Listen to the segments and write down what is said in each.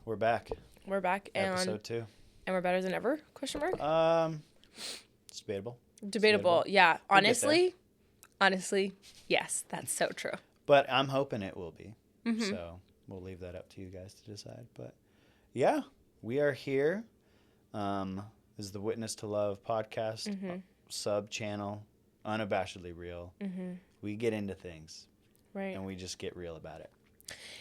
We're back. We're back. Episode 2. And we're better than ever? Question mark? It's debatable. Debatable. Yeah. We'll get there. Honestly, yes, that's so true. But I'm hoping it will be. Mm-hmm. So we'll leave that up to you guys to decide. But yeah, we are here. This is the Witness to Love podcast, sub channel, unabashedly real. Mm-hmm. We get into things. Right. And we just get real about it.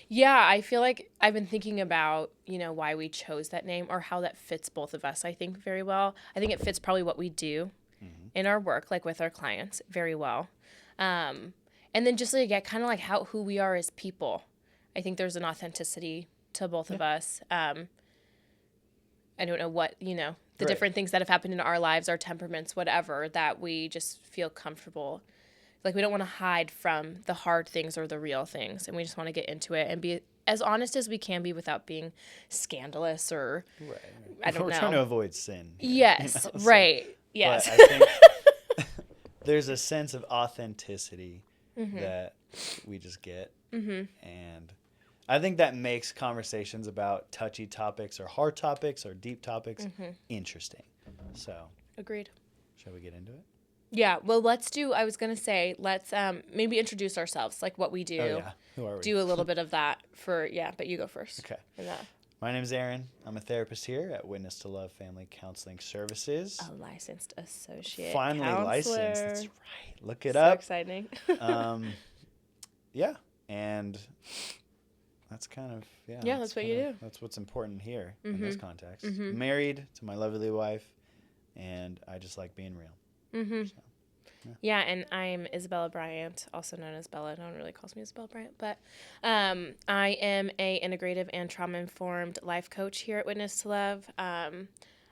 Yeah, I feel like I've been thinking about, why we chose that name or how that fits both of us, I think, very well. I think it fits probably what we do in our work, like with our clients, very well. And then just like, kind of like who we are as people. I think there's an authenticity to both of us. I don't know what, the different things that have happened in our lives, our temperaments, whatever, that we just feel comfortable. Like, we don't want to hide from the hard things or the real things, and we just want to get into it and be as honest as we can be without being scandalous or, I don't know. We're trying to avoid sin. Yes, right. Yes. But I think there's a sense of authenticity that we just get. Mm-hmm. And I think that makes conversations about touchy topics or hard topics or deep topics interesting. So. Agreed. Shall we get into it? Yeah, well, let's maybe introduce ourselves, like what we do. Oh, yeah. Who are we? Do a little bit of that but you go first. Okay. My name's Aaron. I'm a therapist here at Witness to Love Family Counseling Services. A licensed associate Finally counselor. licensed. That's right. Look it so up. So exciting. Yeah, and that's kind of, Yeah, that's what you do. That's what's important here in this context. Married to my lovely wife, and I just like being real. Mm-hmm. So, yeah, and I'm Isabella Bryant, also known as Bella. No one really calls me Isabella Bryant, but I am a integrative and trauma-informed life coach here at Witness to Love. I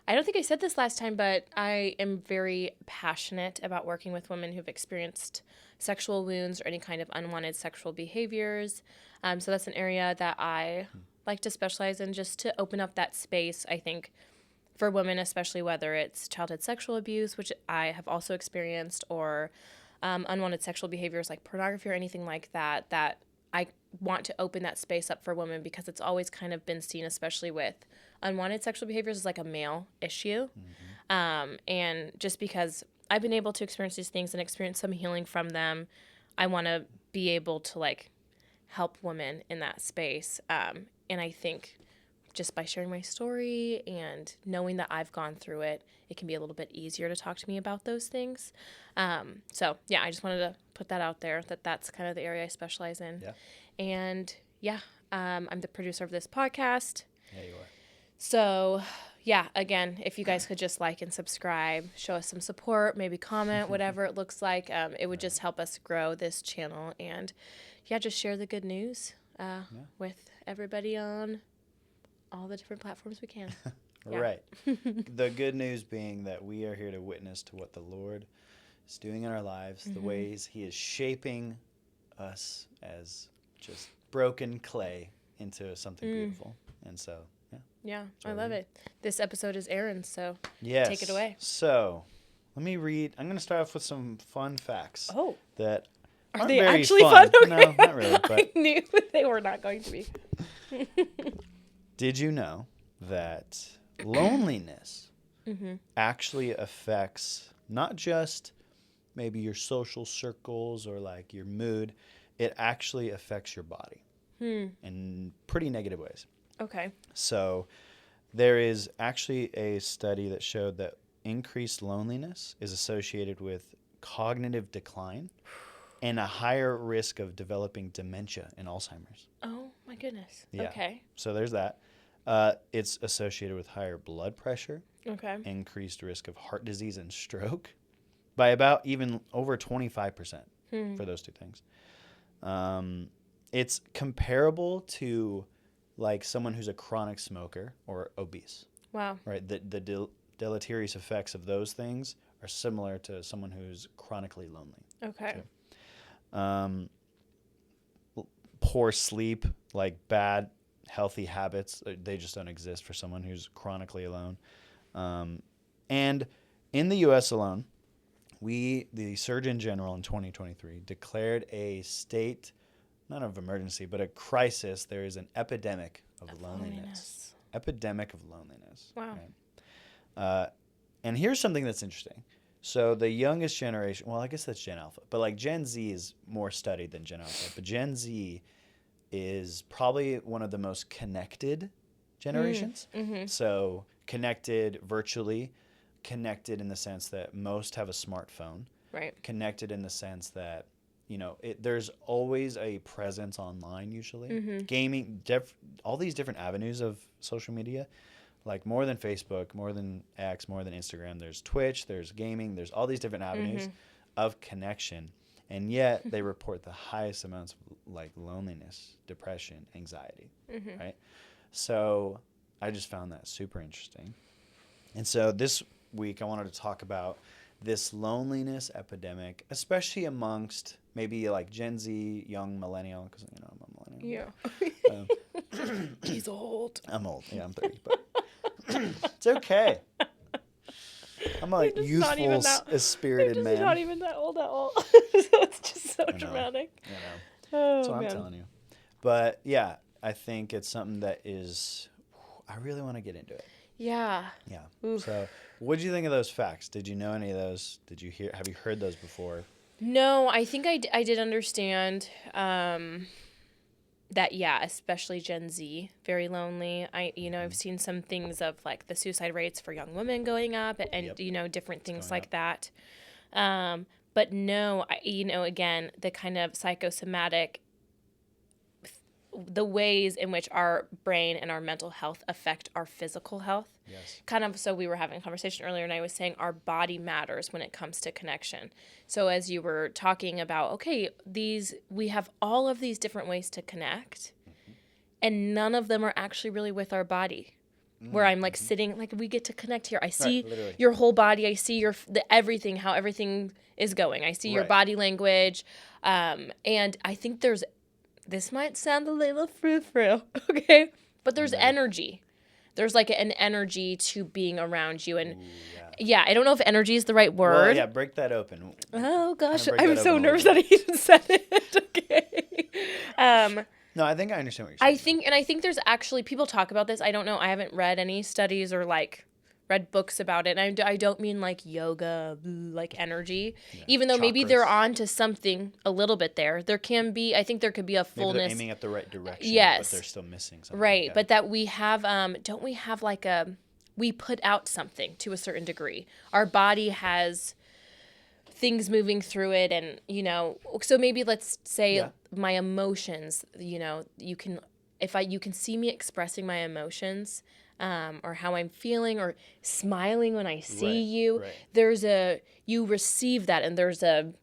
don't think I said this last time, but I am very passionate about working with women who've experienced sexual wounds or any kind of unwanted sexual behaviors. So that's an area that I like to specialize in, just to open up that space, I think, for women, especially whether it's childhood sexual abuse, which I have also experienced, or unwanted sexual behaviors like pornography or anything like that, that I want to open that space up for women, because it's always kind of been seen, especially with unwanted sexual behaviors, as like a male issue. And just because I've been able to experience these things and experience some healing from them, I want to be able to like help women in that space. And I think just by sharing my story and knowing that I've gone through it, it can be a little bit easier to talk to me about those things. So yeah, I just wanted to put that out there, that's kind of the area I specialize in. Yeah. And I'm the producer of this podcast. Yeah, you are. So yeah, again, if you guys could just like and subscribe, show us some support, maybe comment, whatever it looks like, it would just help us grow this channel. And just share the good news with everybody on all the different platforms we can. Right. The good news being that we are here to witness to what the Lord is doing in our lives, the ways He is shaping us as just broken clay into something beautiful. And so, yeah, I love it. This episode is Aaron's, so yes. Take it away. So, let me read. I'm going to start off with some fun facts. Oh. That are they actually fun? Okay. No, not really. But I knew they were not going to be. Did you know that loneliness actually affects not just maybe your social circles or like your mood, it actually affects your body in pretty negative ways. Okay. So there is actually a study that showed that increased loneliness is associated with cognitive decline and a higher risk of developing dementia and Alzheimer's. Oh, my goodness. Yeah. Okay. So there's that. It's associated with higher blood pressure, increased risk of heart disease and stroke by about even over 25% for those two things. It's comparable to like someone who's a chronic smoker or obese. Wow. Right? The deleterious effects of those things are similar to someone who's chronically lonely. Okay. Poor sleep, like bad healthy habits, they just don't exist for someone who's chronically alone. And in the U.S. alone, the Surgeon General in 2023 declared a state not of emergency, but a crisis. There is an epidemic of loneliness. Epidemic of loneliness. Wow. Right? And here's something that's interesting. So the youngest generation, well, I guess that's Gen Alpha, but like Gen Z is more studied than Gen Alpha. But Gen Z is probably one of the most connected generations. Mm-hmm. So connected virtually, connected in the sense that most have a smartphone. Right. Connected in the sense that, you know, there's always a presence online usually. Mm-hmm. Gaming, all these different avenues of social media. Like more than Facebook, more than X, more than Instagram, there's Twitch, there's gaming, there's all these different avenues of connection. And yet they report the highest amounts of like loneliness, depression, anxiety, right? So I just found that super interesting. And so this week I wanted to talk about this loneliness epidemic, especially amongst maybe like Gen Z, young millennial, because, you know, I'm a millennial. Yeah. He's old. I'm old. Yeah, I'm 30, but it's okay. I'm a youthful, spirited man. He's not even that old at all. So it's just so dramatic. I know. Oh, That's what I'm telling you. But yeah, I think it's something that is, I really want to get into it. Yeah. Yeah. Oof. So what did you think of those facts? Did you know any of those? Have you heard those before? No, I think I did understand that, yeah, especially Gen Z, very lonely. I've seen some things of like the suicide rates for young women going up and different things like that. But no, again, the kind of psychosomatic, the ways in which our brain and our mental health affect our physical health. Yes. Kind of, so we were having a conversation earlier and I was saying our body matters when it comes to connection. So as you were talking about, okay, we have all of these different ways to connect and none of them are actually really with our body. Where I'm like sitting, like we get to connect here. I see your whole body. I see everything, how everything is going. I see your body language. And I think this might sound a little frou-frou, okay? But there's energy. There's like an energy to being around you. And yeah, I don't know if energy is the right word. Well, yeah, break that open. Oh, gosh. I'm so nervous that I even said it. Okay. No, I think I understand what you're saying. I think there's actually, people talk about this. I don't know. I haven't read any studies or like read books about it. And I don't mean like yoga, like energy, even though maybe they're on to something a little bit there. There can be, I think there could be a fullness. Maybe they're aiming at the right direction, yes, but they're still missing something. Right. But that we have, don't we have like we put out something to a certain degree. Our body has things moving through it and, so maybe let's say my emotions, you can see me expressing my emotions, or how I'm feeling or smiling when I see you, you receive that and there's a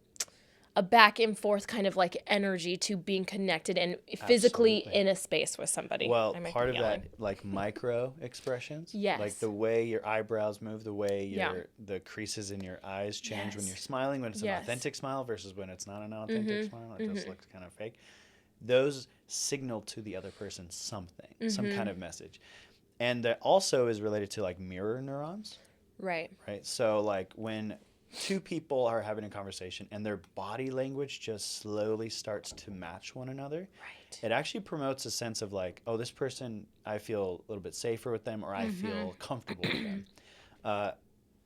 back and forth kind of like energy to being connected and physically in a space with somebody. Well, part of that, like micro expressions, like the way your eyebrows move, the way the creases in your eyes change when you're smiling, when it's an authentic smile versus when it's not an authentic smile, it just looks kind of fake. Those signal to the other person something, some kind of message. And that also is related to like mirror neurons. Right. So like when two people are having a conversation and their body language just slowly starts to match one another, it actually promotes a sense of like, oh, this person, I feel a little bit safer with them or I feel comfortable with them.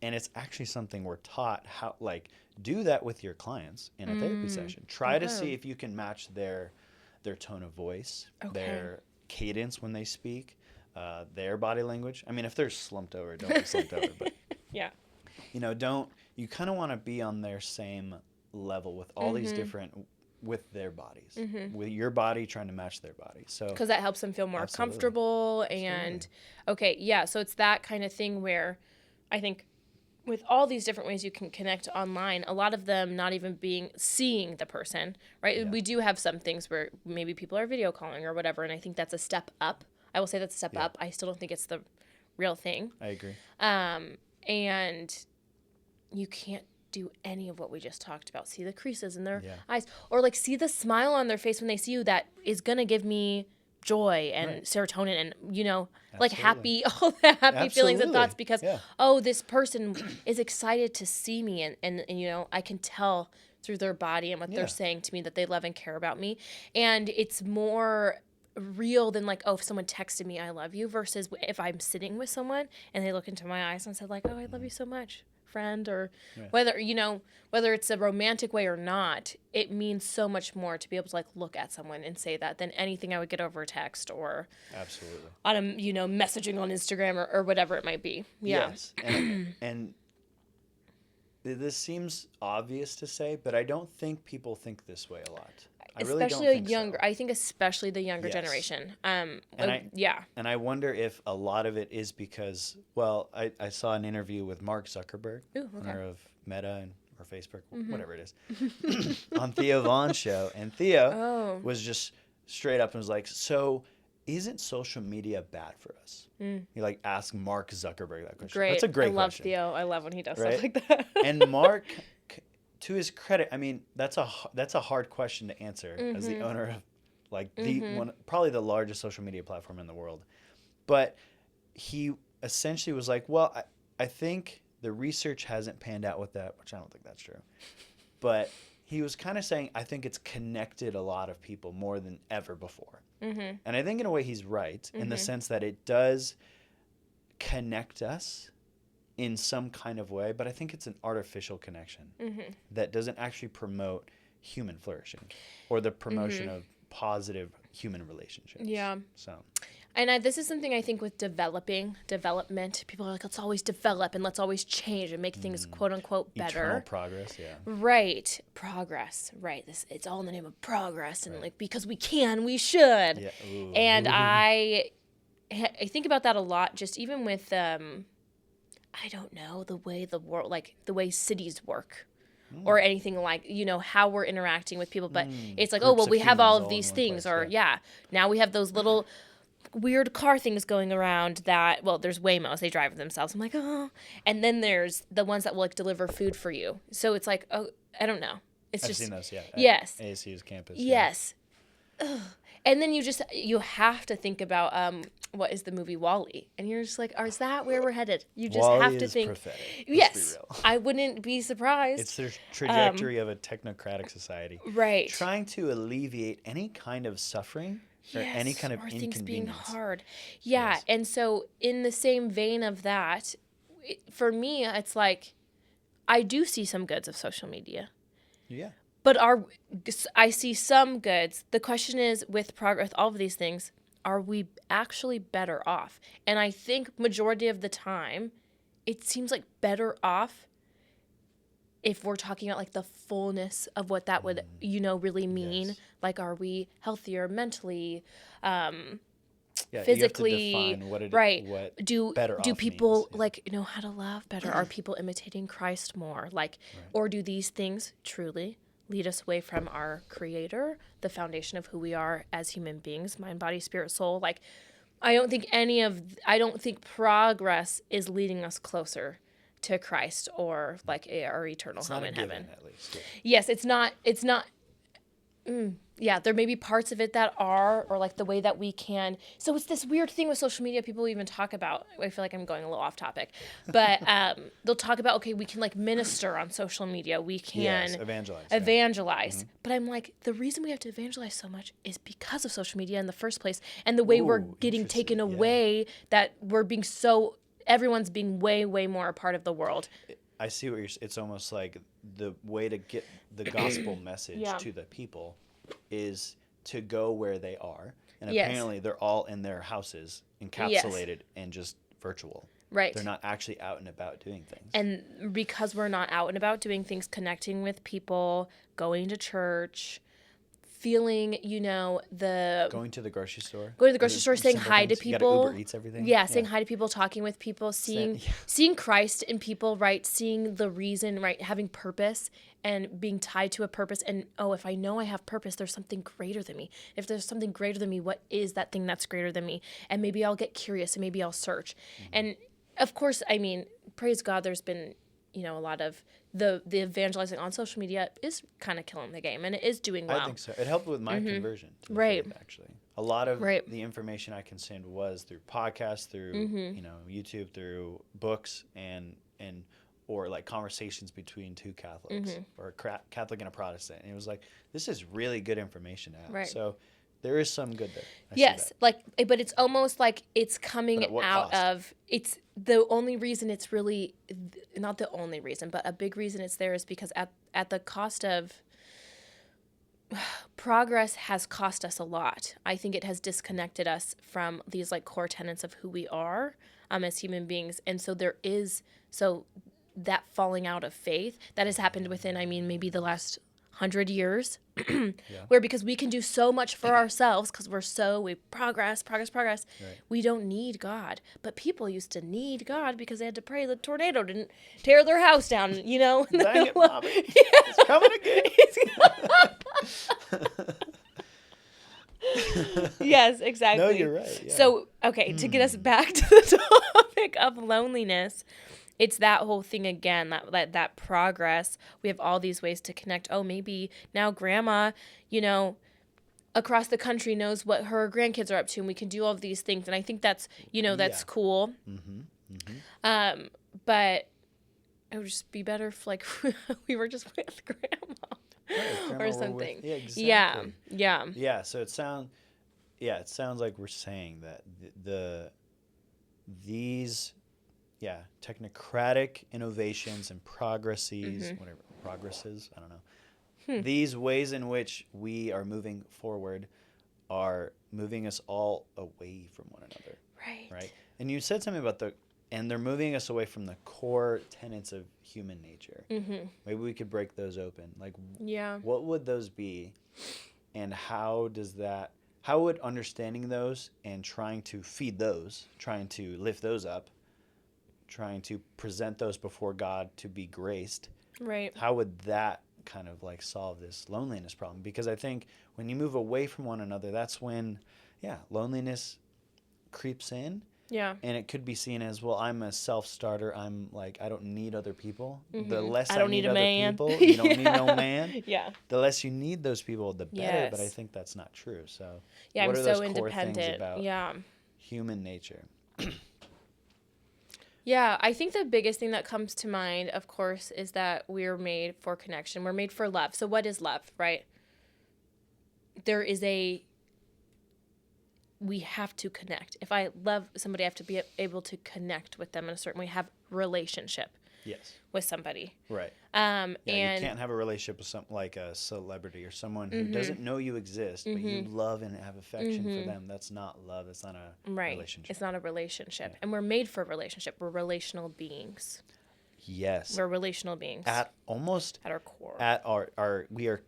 And it's actually something we're taught how, like, do that with your clients in a therapy session. Try to see if you can match their tone of voice, their cadence when they speak, their body language. I mean, if they're slumped over, don't be slumped over. But you kind of want to be on their same level with all these different, with their bodies, with your body trying to match their body. So because that helps them feel more comfortable and so it's that kind of thing where I think with all these different ways you can connect online, a lot of them not even seeing the person, right? Yeah. We do have some things where maybe people are video calling or whatever, and I think that's a step up. I will say that's a step up. I still don't think it's the real thing. I agree. And you can't do any of what we just talked about. See the creases in their eyes, or like see the smile on their face when they see you. That is gonna give me joy and serotonin and like happy, all the happy feelings and thoughts because this person is excited to see me and I can tell through their body and what Yeah. they're saying to me, that they love and care about me. And it's more real than like, oh, if someone texted me I love you, versus if I'm sitting with someone and they look into my eyes and said like, oh, I love you so much, friend, or whether, you know, whether it's a romantic way or not, it means so much more to be able to like look at someone and say that than anything I would get over a text or Absolutely. on a, you know, messaging on Instagram or whatever it might be. Yeah. Yes. And this seems obvious to say, but I don't think people think this way a lot. I really don't think so. I think especially the younger Yes. generation. And I wonder if a lot of it is because, well, I saw an interview with Mark Zuckerberg, owner of Meta or Facebook, whatever it is, on Theo Vaughn's show. And Theo was just straight up and was like, so isn't social media bad for us? He like asked Mark Zuckerberg that question. Great. That's a great question. I love Theo. I love when he does stuff like that. And Mark, to his credit, I mean, that's a hard question to answer as the owner of like the one, probably the largest social media platform in the world. But he essentially was like, well, I think the research hasn't panned out with that, which I don't think that's true. But he was kind of saying, I think it's connected a lot of people more than ever before. And I think in a way he's right in the sense that it does connect us in some kind of way, but I think it's an artificial connection that doesn't actually promote human flourishing or the promotion of positive human relationships. Yeah. So. And this is something I think with development, people are like, let's always develop and let's always change and make things quote unquote better. Eternal progress, yeah. Right. Progress. Right. It's all in the name of progress and like, because we can, we should. Yeah. Ooh. And I think about that a lot, just even with, I don't know, the way the world, like the way cities work. Or anything like, you know, how we're interacting with people. But it's like, oh, well, we have all of these things. Or, now we have those little weird car things going around that, well, there's Waymos. They drive themselves. I'm like, oh. And then there's the ones that will, like, deliver food for you. So it's like, oh, I don't know. I've seen those, yeah. Yes. ASU's campus. Yes. Yeah. And then you have to think about what is the movie WALL-E, and you're just like, is that where we're headed? You just WALL-E have to is think. Prophetic. Yes, I wouldn't be surprised. It's the trajectory of a technocratic society, right? Trying to alleviate any kind of suffering or any kind of or inconvenience. Things being hard, And so, in the same vein of that, for me, it's like I do see some goods of social media. Yeah. But I see some goods. The question is, with progress, all of these things, are we actually better off? And I think majority of the time, it seems like better off if we're talking about like the fullness of what that would, you know, really mean. Yes. Like, are we healthier mentally, physically? You have to define what do people means. like know how to love better? Are people imitating Christ more? Like, or do these things truly lead us away from our Creator, the foundation of who we are as human beings, mind, body, spirit, soul? Like, I don't think progress is leading us closer to Christ or like our eternal home in heaven. At least. Yeah. Yes, it's not. Yeah, there may be parts of it that are, or like the way that we can. So it's this weird thing with social media. People even talk about, I feel like I'm going a little off topic, but they'll talk about, okay, we can like minister on social media. We can evangelize. Mm-hmm. But I'm like, the reason we have to evangelize so much is because of social media in the first place. And the way we're getting taken away, that we're being everyone's being way, way more a part of the world. I see what it's almost like the way to get the gospel message to the people is to go where they are. And apparently they're all in their houses, encapsulated and just virtual. Right. They're not actually out and about doing things. And because we're not out and about doing things, connecting with people, going to church, feeling, you know, going to the grocery store, saying hi to people. You gotta Uber Eats everything. Yeah, saying hi to people, talking with people, seeing Christ in people, right? Seeing the reason, right? Having purpose and being tied to a purpose. And if I know I have purpose, there's something greater than me. If there's something greater than me, what is that thing that's greater than me? And maybe I'll get curious and maybe I'll search. Mm-hmm. And of course, I mean, praise God, there's been, you know, a lot of the evangelizing on social media is kind of killing the game, and it is doing well. I think so. It helped with my conversion to the faith, actually. A lot of the information I consumed was through podcasts, through you know, YouTube, through books, and or like conversations between two Catholics or a Catholic and a Protestant. And it was like, this is really good information to have. Right. So there is some good there. I Yes, see that. like, but it's almost like it's But coming at what out cost? of, it's the only reason it's really, not the only reason, but a big reason it's there is because at the cost of, progress has cost us a lot. I think it has disconnected us from these like core tenets of who we are as human beings. And so that falling out of faith that has happened within, I mean, maybe the last 100 years, where because we can do so much for ourselves because we progress. Right. We don't need God. But people used to need God because they had to pray the tornado didn't tear their house down, you know? Dang it, Mommy. It's coming again. Yes, exactly. No, you're right. Yeah. So, okay, to get us back to the topic of loneliness, it's that whole thing again, that progress. We have all these ways to connect. Oh, maybe now grandma, across the country knows what her grandkids are up to, and we can do all of these things. And I think that's, that's cool. But it would just be better if, like, we were just with grandma. Right, Or something. Yeah, exactly. Yeah. Yeah, so it sounds like we're saying that these technocratic innovations and progresses, I don't know. These ways in which we are moving forward are moving us all away from one another. Right. And you said something about and they're moving us away from the core tenets of human nature. Maybe we could break those open. Like, what would those be, and how would understanding those and trying to feed those, trying to lift those up, trying to present those before God to be graced, Right. how would that kind of like solve this loneliness problem? Because I think when you move away from one another, that's when, loneliness creeps in. Yeah. And it could be seen as, well, I'm a self-starter. I'm like, I don't need other people. The less I don't need need a other man. people, you don't need no man. Yeah. The less you need those people, the better. Yes. But I think that's not true. So, Yeah, what I'm are so those core independent. things about Yeah. human nature? Yeah, I think the biggest thing that comes to mind, of course, is that we're made for connection. We're made for love. So what is love, right? We have to connect. If I love somebody, I have to be able to connect with them in a certain way, have relationship Yes. with somebody. Right. And you can't have a relationship with something like a celebrity or someone who doesn't know you exist, but you love and have affection for them. That's not love. That's not a relationship. It's not a relationship. Yeah. And we're made for relationship. We're relational beings. Yes. We're relational beings. At our core. We are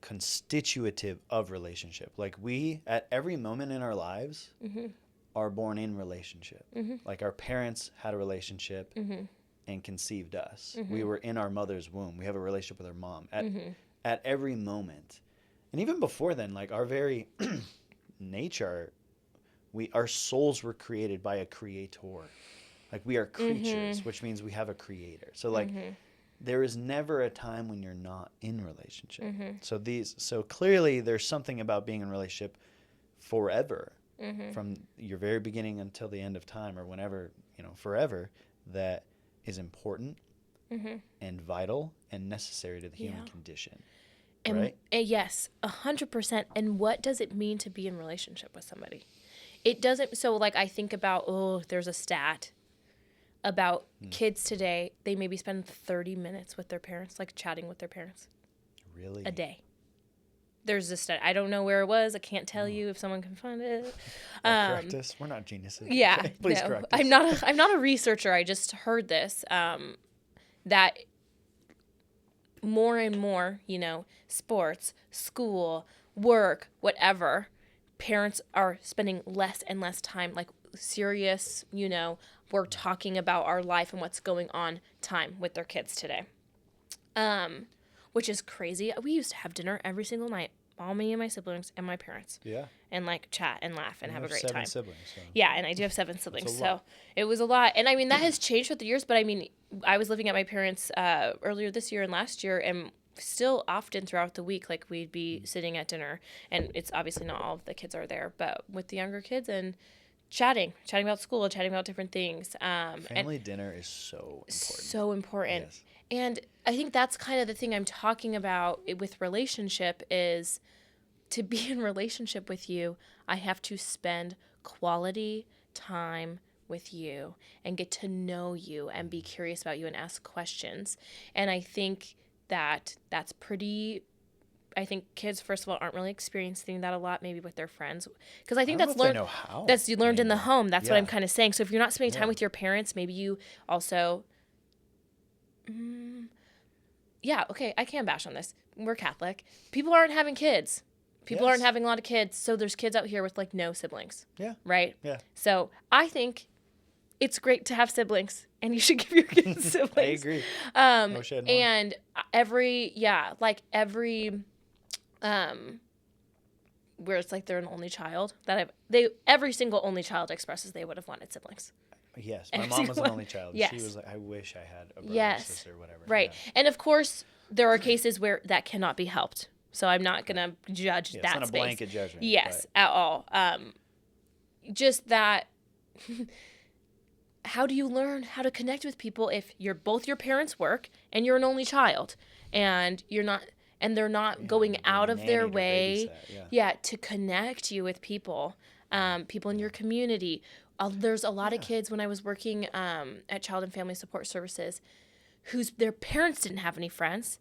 constitutive of relationship. Like, we, at every moment in our lives, are born in relationship. Like, our parents had a relationship and conceived us. We were in our mother's womb. We have a relationship with our mom at every moment. And even before then, like, our very nature, our souls were created by a creator. Like, we are creatures, which means we have a creator. So, like, there is never a time when you're not in relationship. So clearly there's something about being in a relationship forever, from your very beginning until the end of time, or whenever, forever, that is important and vital and necessary to the human condition. Right? Yes, 100%. And what does it mean to be in relationship with somebody? It doesn't. So, like, I think about, there's a stat about kids today. They maybe spend 30 minutes with their parents, like chatting with their parents. Really? A day. There's this stat. I don't know where it was. I can't tell you if someone can find it. Correct us. We're not geniuses. Yeah. Okay, please correct us. I'm not a researcher. I just heard this, that more and more, sports, school, work, whatever, parents are spending less and less time, like, serious, we're talking about our life and what's going on time with their kids today. Which is crazy. We used to have dinner every single night, all me and my siblings and my parents. Yeah. And, like, chat and laugh and have a great time. 7 siblings. So. Yeah, and I do have 7 siblings, so it was a lot. And I mean, that has changed with the years, but I mean, I was living at my parents' earlier this year and last year, and still often throughout the week, like, we'd be sitting at dinner, and it's obviously not all of the kids are there, but with the younger kids, and chatting about school, chatting about different things. Family dinner is so important. So important. Yes. And I think that's kind of the thing I'm talking about with relationship is to be in relationship with you, I have to spend quality time with you and get to know you and be curious about you and ask questions. And I think that's pretty. I think kids, first of all, aren't really experiencing that a lot, maybe with their friends, because I think I don't that's know if learned. they know how That's you learned in the anymore. home. That's what Yeah. I'm kind of saying. So if you're not spending time Yeah. with your parents, maybe you also. Yeah, okay, I can bash on this. We're Catholic. People aren't having kids. People aren't Yes. having a lot of kids. So there's kids out here with like no siblings. Yeah. Right? Yeah. So I think it's great to have siblings and you should give your kids siblings. I agree. No shade more. And every where it's like they're an only child every single only child expresses they would have wanted siblings. Yes, my mom was an only child. Yes. She was like, I wish I had a brother Yes. or sister or whatever. Right. Yeah. And of course, there are cases where that cannot be helped. So I'm not going to judge Yeah, that it's not space. a blanket judgment. Yes, at all. Just that, how do you learn how to connect with people if both your parents work and you're an only child and they're not going out of their way to connect you with people, people in your community. There's a lot of kids when I was working at Child and Family Support Services their parents didn't have any friends,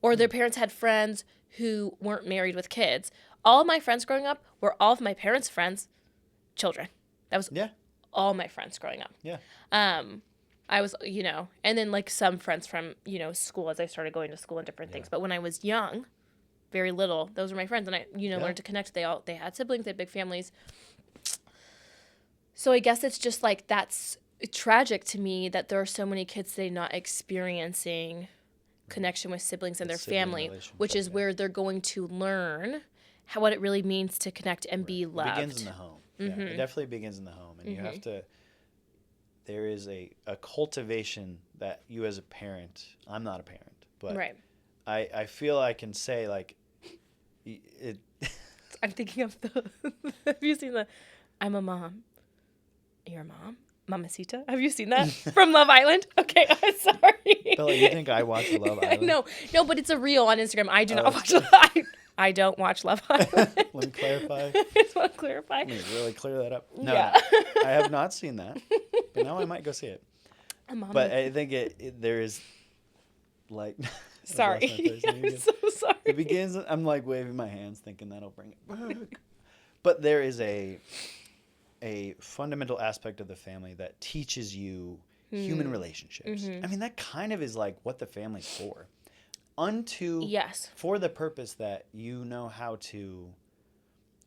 or their parents had friends who weren't married with kids. All of my friends growing up were all of my parents' friends' children. That was all my friends growing up. Yeah. I was, and then like some friends from, school as I started going to school and different things. But when I was young, very little, those were my friends. And I, learned to connect. They had siblings, they had big families. So I guess it's just like that's tragic to me that there are so many kids today not experiencing connection with siblings and their family, which is where they're going to learn what it really means to connect and be loved. It begins in the home. Mm-hmm. Yeah, it definitely begins in the home. And you have to, there is a cultivation that you as a parent, I'm not a parent, but I feel I can say like, it. I'm thinking of have you seen I'm a mom. You're a mom? Mamacita? Have you seen that from Love Island? Okay, I'm sorry. Bella, you think I watch Love Island? No, but it's a reel on Instagram. I do not watch I don't watch Love Island. Let me clarify. I just want to clarify. Let me really clear that up. No, I have not seen that, but now I might go see it. But I think there is like. Sorry, I'm so sorry. It begins. I'm like waving my hands, thinking that'll bring it back. But there is a fundamental aspect of the family that teaches you human relationships. I mean, that kind of is like what the family's for. For the purpose that you know how to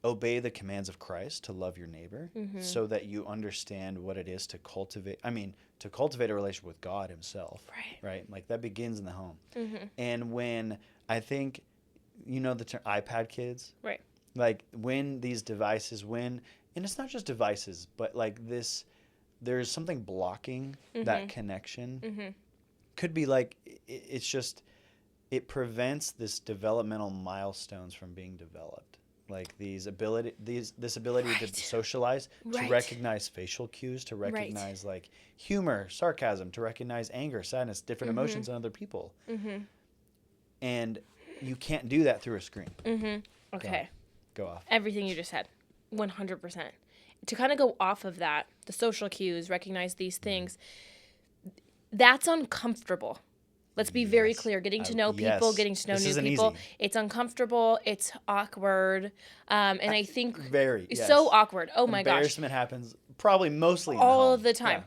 obey the commands of Christ, to love your neighbor, so that you understand what it is to cultivate a relationship with God himself. Right? Like that begins in the home. And when I think, the term iPad kids. Right. Like when these devices, and it's not just devices, but like there's something blocking that connection. Could be like, it's just, it prevents this developmental milestones from being developed. Like this ability to socialize, to recognize facial cues, to recognize like humor, sarcasm, to recognize anger, sadness, different emotions in other people. And you can't do that through a screen. Okay. Go off. Everything you just said, 100%. To kind of go off of that, the social cues, recognize these things, that's uncomfortable. Let's be very clear. Getting to know people, getting to know new people. It's uncomfortable. It's awkward. And I think so awkward. Oh my gosh. Embarrassment happens probably mostly all the time.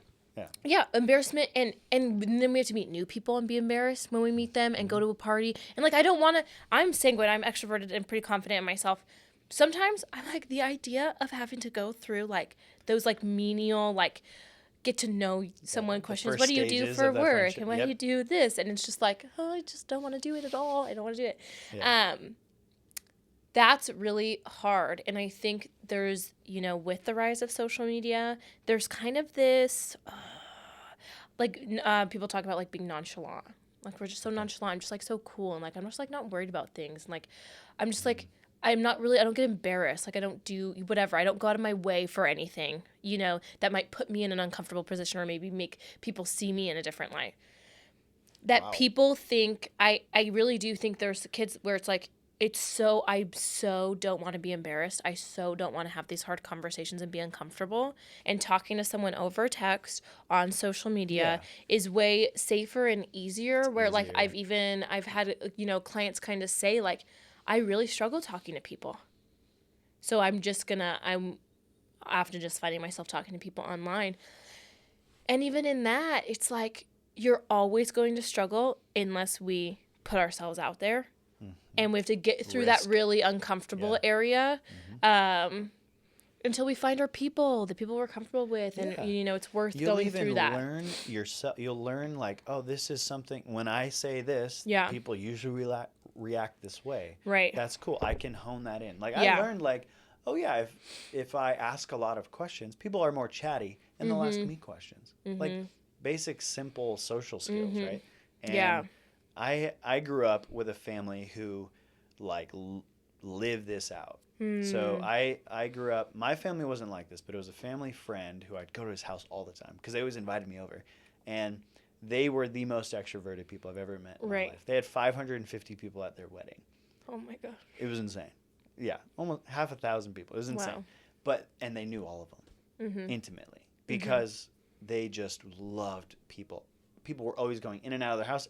Yeah, embarrassment, and then we have to meet new people and be embarrassed when we meet them and go to a party. And like, I don't want to, I'm sanguine, I'm extroverted and pretty confident in myself. Sometimes I like the idea of having to go through like those like menial, like get to know someone questions. What do you do for work? And why do you do this? And it's just like, oh, I just don't want to do it at all. I don't want to do it. Yeah. That's really hard. And I think there's, with the rise of social media, there's kind of this, people talk about like being nonchalant. Like we're just so nonchalant. I'm just like so cool. And like, I'm just like not worried about things. And like, I'm just like, I don't get embarrassed. Like, I don't do whatever. I don't go out of my way for anything, that might put me in an uncomfortable position or maybe make people see me in a different light. That people think, I really do think there's kids where it's like, I so don't want to be embarrassed. I so don't want to have these hard conversations and be uncomfortable. And talking to someone over text on social media is way safer and easier. Where like I've had, clients kind of say like, I really struggle talking to people. So I'm often just finding myself talking to people online. And even in that, it's like, you're always going to struggle unless we put ourselves out there. And we have to get through that really uncomfortable area until we find the people we're comfortable with. And, it's worth going through that. You'll learn like, oh, this is something, when I say this, people usually react this way. Right. That's cool. I can hone that in. Like, I learned like, oh yeah, if I ask a lot of questions, people are more chatty and they'll ask me questions. Like basic, simple social skills, right? And I grew up with a family who like lived this out. So I grew up, my family wasn't like this, but it was a family friend who I'd go to his house all the time because they always invited me over. And they were the most extroverted people I've ever met in my life. They had 550 people at their wedding. Oh my gosh. It was insane. Yeah, almost half 1,000 people. It was insane. Wow. And they knew all of them intimately because they just loved people. People were always going in and out of their house.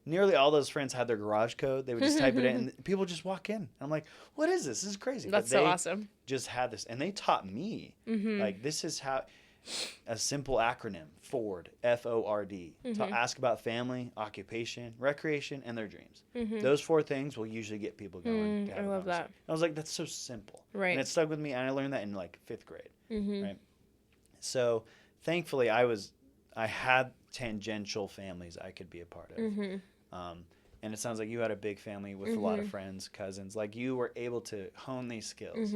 Nearly all those friends had their garage code. They would just type it in, and people just walk in. And I'm like, what is this? This is crazy. That's so awesome. Just had this. And they taught me, like, this is how, a simple acronym, FORD, F-O-R-D. To ask about family, occupation, recreation, and their dreams. Those 4 things will usually get people going. I love that. I was like, that's so simple. Right. And it stuck with me, and I learned that in, like, 5th grade. Right. So, thankfully, I had tangential families I could be a part of. And it sounds like you had a big family with a lot of friends, cousins. Like, you were able to hone these skills.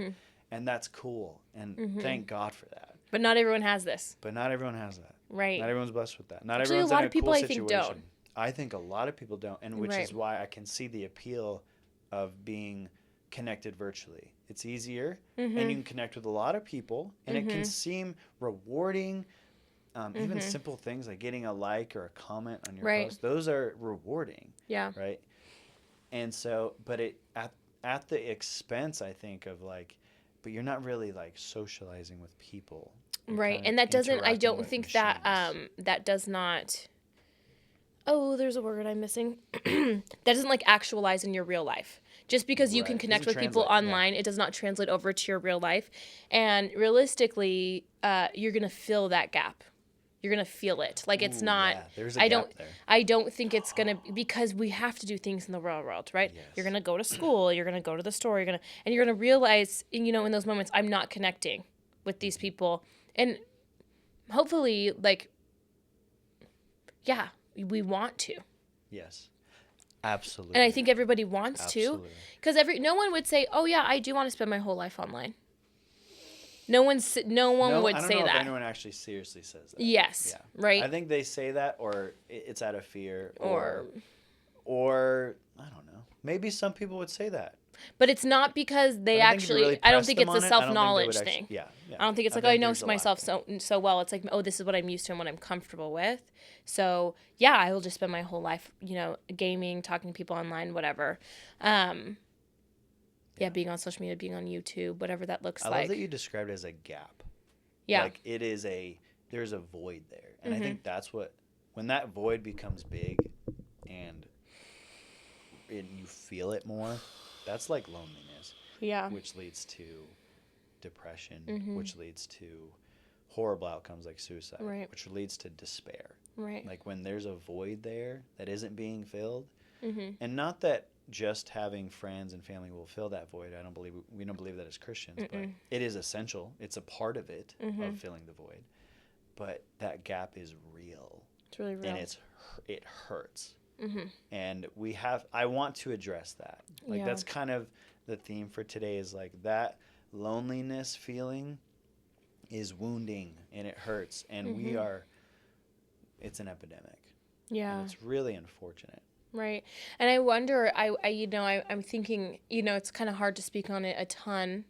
And that's cool. And thank God for that. But not everyone has this. But not everyone has that. Right. Not everyone's blessed with that. Not Actually, everyone's a lot in of people cool I think don't. I think a lot of people don't, and which is why I can see the appeal of being connected virtually. It's easier, and you can connect with a lot of people, and it can seem rewarding. Even simple things like getting a like or a comment on your post, those are rewarding. Yeah. Right. And so, but it at the expense, I think, of like, but you're not really like socializing with people. Right. And that doesn't, I don't think that, that does not, there's a word I'm missing. That doesn't like actualize in your real life. Just because you can connect with people online, it does not translate over to your real life. And realistically, you're going to fill that gap. You're going to feel it. Like, it's not, there's a gap there. I don't think it's going to, because we have to do things in the real world, right? Yes. You're going to go to school, you're going to go to the store, and you're going to realize, in those moments, I'm not connecting with these people. And hopefully, like, we want to. Yes. Absolutely. And I think everybody wants to. Because no one would say, oh, yeah, I do want to spend my whole life online. No one would say that. I don't know if anyone actually seriously says that. Yes. Yeah. Right. I think they say that, or it's out of fear, or I don't know. Maybe some people would say that. But it's not because they actually. I don't think it's a self-knowledge thing. Yeah. I don't think it's like, I know myself so well. It's like, this is what I'm used to and what I'm comfortable with. So I will just spend my whole life, gaming, talking to people online, whatever. Being on social media, being on YouTube, whatever that looks like. I love that you described it as a gap. Yeah. Like, there's a void there. And I think that's when that void becomes big and you feel it more, that's like loneliness. Yeah. Which leads to depression, which leads to horrible outcomes like suicide, which leads to despair. Right. Like, when there's a void there that isn't being filled, and not that just having friends and family will fill that void. We don't believe that as Christians, but it is essential. It's a part of it, of filling the void. But that gap is real. It's really real. And it hurts. And I want to address that. Like, that's kind of the theme for today, is like, that loneliness feeling is wounding and it hurts. And it's an epidemic. Yeah. And it's really unfortunate. Right. And I wonder, I'm thinking, it's kind of hard to speak on it a ton.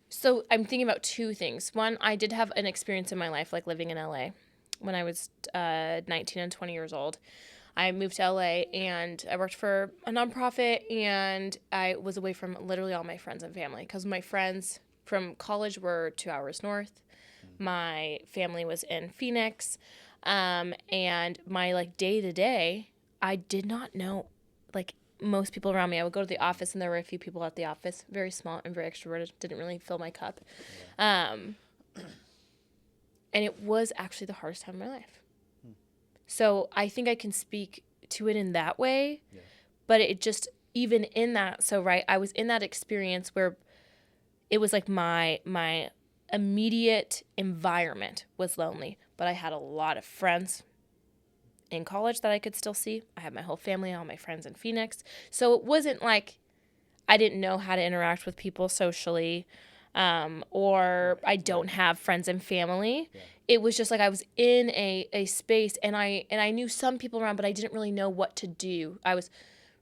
So I'm thinking about two things. One, I did have an experience in my life, like living in LA when I was 19 and 20 years old. I moved to LA and I worked for a nonprofit, and I was away from literally all my friends and family because my friends from college were 2 hours north. My family was in Phoenix. And my like day to day, I did not know like most people around me. I would go to the office and there were a few people at the office, very small and very extroverted, didn't really fill my cup. Um, and it was actually the hardest time of my life. So I think I can speak to it in that way, but it just, even in that, so right, I was in that experience where it was like my immediate environment was lonely, but I had a lot of friends in college that I could still see. I had my whole family, all my friends in Phoenix. So it wasn't like I didn't know how to interact with people socially, or I don't have friends and family. Yeah. It was just like I was in a space, and I knew some people around, but I didn't really know what to do. I was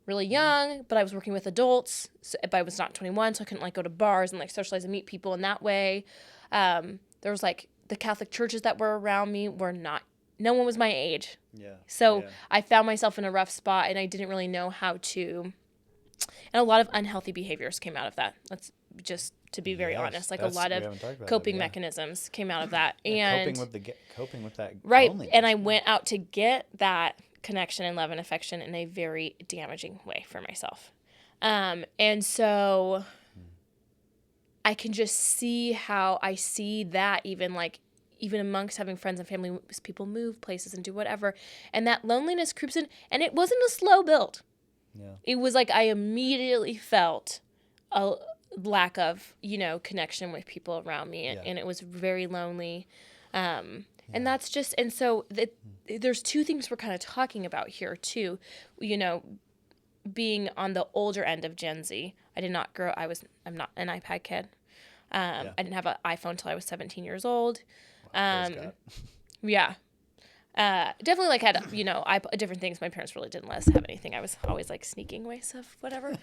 really young, but I was working with adults, but I was not 21, so I couldn't like go to bars and like socialize and meet people in that way. There was like the Catholic churches that were around me were not, no one was my age. Yeah. So I found myself in a rough spot, and I didn't really know how to, and a lot of unhealthy behaviors came out of that. Let's just, to be very honest, like a lot of coping mechanisms came out of that. And coping with that right. loneliness. And I went out to get that connection and love and affection in a very damaging way for myself. And so I can just see how I see that even amongst having friends and family, people move places and do whatever. And that loneliness creeps in, and it wasn't a slow build. Yeah. It was like I immediately felt a lack of, connection with people around me, and it was very lonely. And that's just, and so there's two things we're kind of talking about here too, being on the older end of Gen Z. I'm not an iPad kid. I didn't have an iPhone until I was 17 years old. Yeah. Definitely like had, different things. My parents really didn't let us have anything. I was always like sneaking away stuff, whatever.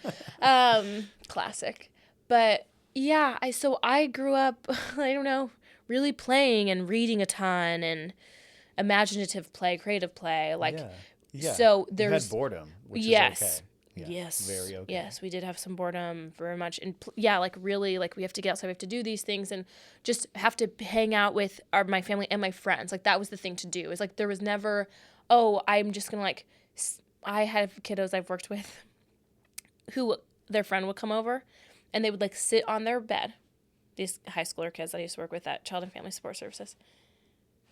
Classic. But yeah, so I grew up, I don't know, really playing and reading a ton and imaginative play, creative play. So there's. You had boredom, which is okay. Yeah, yes. Very okay. Yes, we did have some boredom very much. And like really, like we have to get outside, we have to do these things and just have to hang out with my family and my friends. Like that was the thing to do. It's like there was never, I'm just going to I had kiddos I've worked with who their friend would come over and they would like sit on their bed. These high schooler kids that I used to work with at Child and Family Support Services,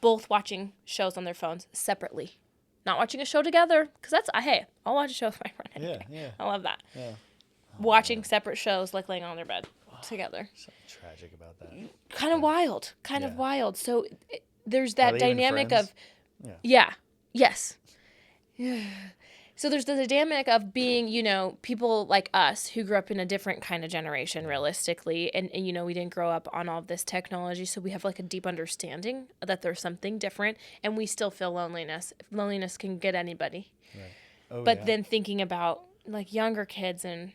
both watching shows on their phones separately. Not watching a show together, because I'll watch a show with my friend. Yeah. I love that. Yeah. Watching separate shows, like laying on their bed together. Something tragic about that. Kind of wild. Kind of wild. So there's that dynamic of, yes. So there's the dynamic of being, people like us who grew up in a different kind of generation, realistically. And we didn't grow up on all of this technology. So we have like a deep understanding that there's something different. And we still feel loneliness. Loneliness can get anybody. Right. But then thinking about like younger kids and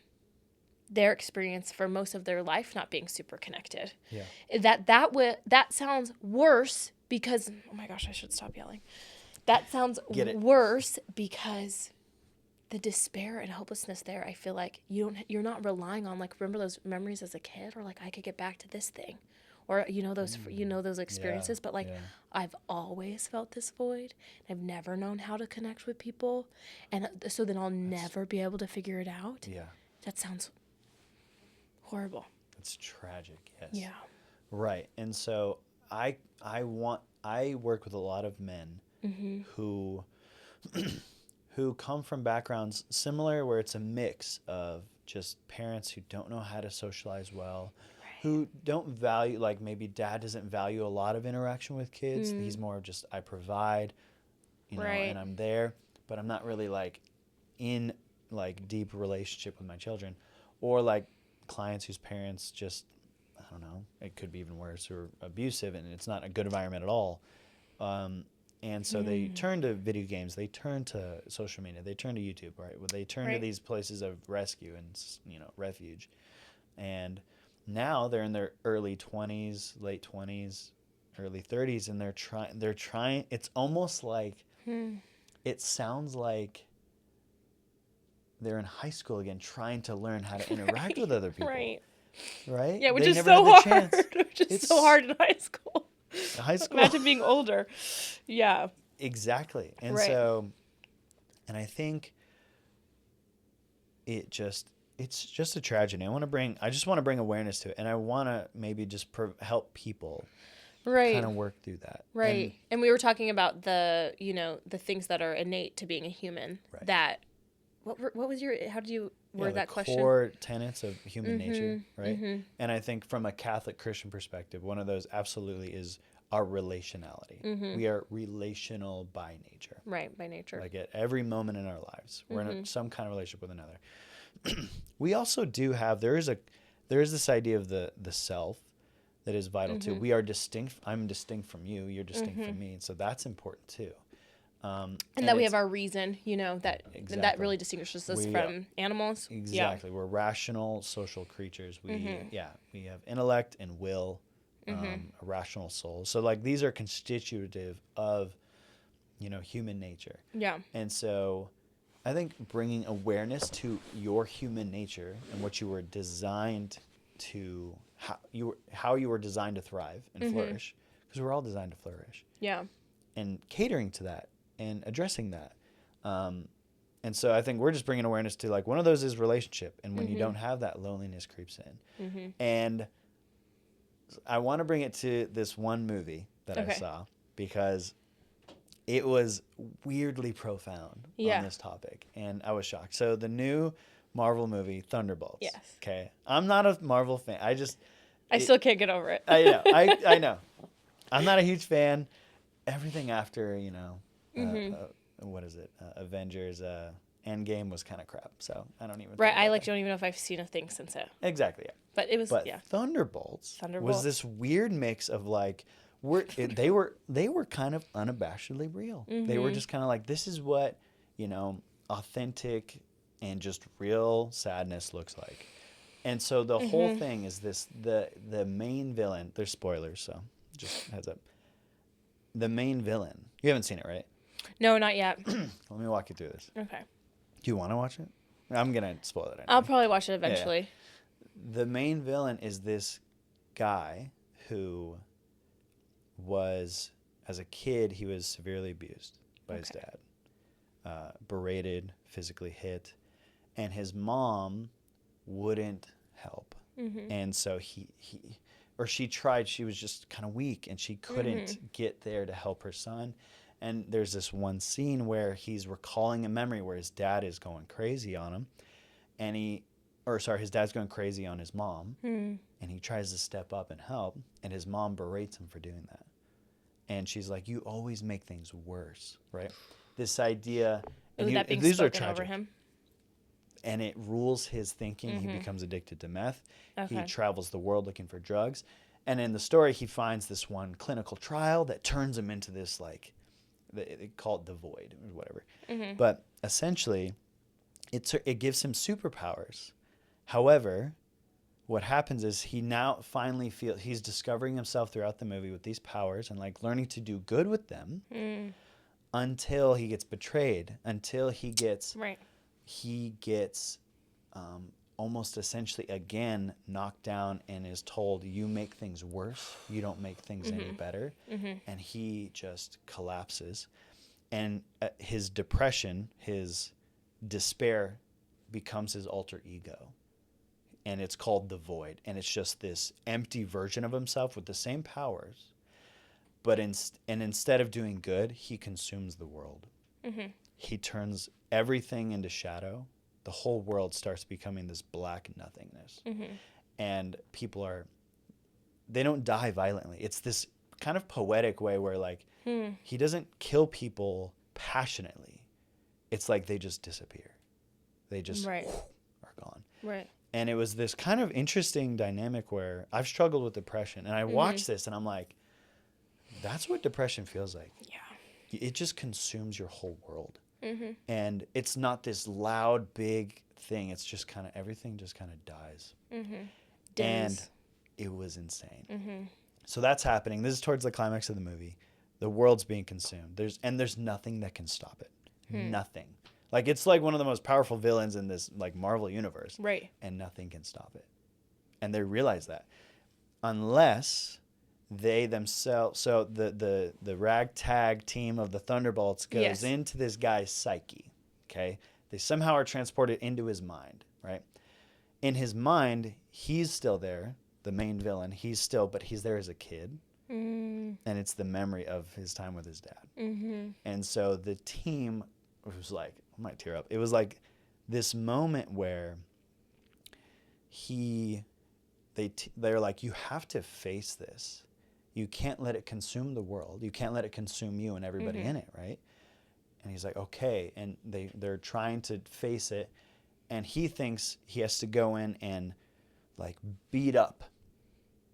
their experience for most of their life not being super connected. Yeah. That sounds worse because, oh my gosh, I should stop yelling. That sounds worse because the despair and hopelessness there, I feel like you're not relying on like, remember those memories as a kid, or like I could get back to this thing, or those experiences. But like I've always felt this void. I've never known how to connect with people, and so then I'll never be able to figure it out. Yeah, that sounds horrible. It's tragic. Yes. Yeah. Right, and so I work with a lot of men who come from backgrounds similar, where it's a mix of just parents who don't know how to socialize well, who don't value, like maybe dad doesn't value a lot of interaction with kids. He's more of just, I provide, and I'm there, but I'm not really like in like deep relationship with my children. Or like clients whose parents just, I don't know, it could be even worse, or abusive, and it's not a good environment at all. And so they turn to video games, they turn to social media, they turn to YouTube, right? They turn to these places of rescue and, refuge. And now they're in their early 20s, late 20s, early 30s, and they're trying, it's almost like, it sounds like they're in high school again, trying to learn how to interact with other people. Right? Yeah, which they is never so had the hard. chance. Which is It's so hard in high school. High school. Imagine being older. Yeah. Exactly. And so, and I think it's just a tragedy. I just want to bring awareness to it. And I want to maybe just help people kind of work through that. Right. And we were talking about the things that are innate to being a human. Right. That, what was how did you word that question? Core tenets of human nature, right? Mm-hmm. And I think from a Catholic Christian perspective, one of those absolutely is our relationality. Mm-hmm. We are relational by nature. Right, by nature. Like at every moment in our lives, we're in some kind of relationship with another. We also do have, there is this idea of the self that is vital too. We are distinct. I'm distinct from you. You're distinct from me. And so that's important too. And that we have our reason, that really distinguishes us from animals. Exactly. Yeah. We're rational social creatures. We have intellect and will, a rational soul. So like these are constitutive of, human nature. Yeah. And so I think bringing awareness to your human nature and what you were designed to, how you were designed to thrive and flourish, because we're all designed to flourish. Yeah. And catering to that and addressing that. And so I think we're just bringing awareness to, like, one of those is relationship. And when you don't have that, loneliness creeps in. And I want to bring it to this one movie that I saw, because it was weirdly profound on this topic. And I was shocked. So the new Marvel movie, Thunderbolts. Yes. Okay. I'm not a Marvel fan. I still can't get over it. I know. I know. I'm not a huge fan. Everything after, what is it? Avengers Endgame was kind of crap. So I don't even. Right. I don't even know if I've seen a thing since it. Exactly. Yeah. But it was. Thunderbolts was this weird mix of like, they were kind of unabashedly real. They were just kind of like, this is what, authentic and just real sadness looks like. And so the whole thing is this: the main villain. There's spoilers, so just heads up. The main villain. You haven't seen it, right? No, not yet. Let me walk you through this. Okay. Do you want to watch it? I'm going to spoil it anyway. I'll probably watch it eventually. Yeah. The main villain is this guy who was, as a kid, he was severely abused by his dad. Berated, physically hit. And his mom wouldn't help. And so she tried, she was just kind of weak and she couldn't get there to help her son. And there's this one scene where he's recalling a memory where his dad is going crazy on him. And his dad's going crazy on his mom. And he tries to step up and help. And his mom berates him for doing that. And she's like, you always make things worse, right? This idea. And that being spoken over him. And it rules his thinking. He becomes addicted to meth. Okay. He travels the world looking for drugs. And in the story, he finds this one clinical trial that turns him into this, like, they call it the void or whatever. But essentially, it gives him superpowers. However, what happens is he now finally he's discovering himself throughout the movie with these powers and, like, learning to do good with them until he gets betrayed, until he gets... Right. He gets almost essentially again knocked down and is told, you make things worse, you don't make things any better. And he just collapses. And his depression, his despair becomes his alter ego. And it's called the void. And it's just this empty version of himself with the same powers. But instead of doing good, he consumes the world. He turns everything into shadow. The whole world starts becoming this black nothingness. And people they don't die violently. It's this kind of poetic way where, like, he doesn't kill people passionately. It's like they just disappear. They just are gone. Right. And it was this kind of interesting dynamic where I've struggled with depression. And I watched this and I'm like, that's what depression feels like. Yeah. it just consumes your whole world. And it's not this loud, big thing. It's just kind of, everything just kind of dies. And it was insane. So that's happening. This is towards the climax of the movie. The world's being consumed. There's nothing that can stop it. Nothing. Like, it's like one of the most powerful villains in this like Marvel universe. Right. And nothing can stop it. And they realize that. Unless they themselves, so the ragtag team of the Thunderbolts goes into this guy's psyche. Okay? They somehow are transported into his mind, right? In his mind, he's still there, the main villain. But he's there as a kid. And it's the memory of his time with his dad. And so the team was like, I might tear up. It was like this moment where they're like, you have to face this. You can't let it consume the world. You can't let it consume you and everybody in it, right? And he's like, okay. And they're trying to face it. And he thinks he has to go in and like beat up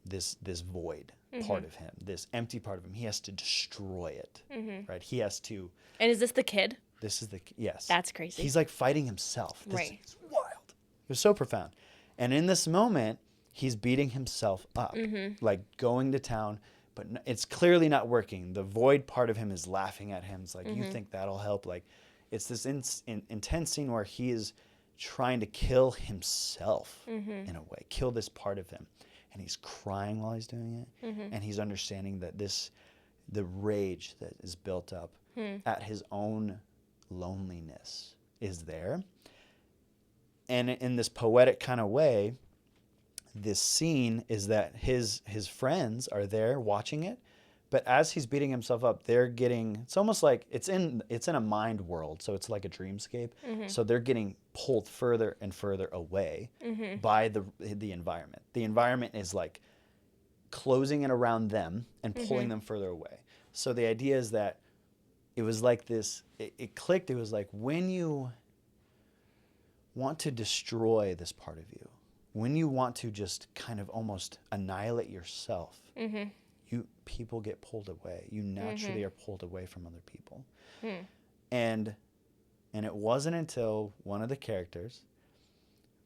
this void part of him, this empty part of him. He has to destroy it, right? He has to. And is this the kid? This is yes. That's crazy. He's like fighting himself. Right. It's wild. It was so profound. And in this moment, he's beating himself up, like going to town, but it's clearly not working. The void part of him is laughing at him. It's like, you think that'll help? Like, it's this intense scene where he is trying to kill himself in a way, kill this part of him. And he's crying while he's doing it. And he's understanding that the rage that is built up at his own loneliness is there. And in this poetic kind of way, this scene is that his friends are there watching it, but as he's beating himself up, they're getting, it's almost like it's in a mind world, so it's like a dreamscape. So they're getting pulled further and further away by the environment. The environment is like closing it around them and pulling them further away. So the idea is that it was like this, it clicked. It was like, when you want to destroy this part of you, when you want to just kind of almost annihilate yourself, people get pulled away. You naturally are pulled away from other people. And it wasn't until one of the characters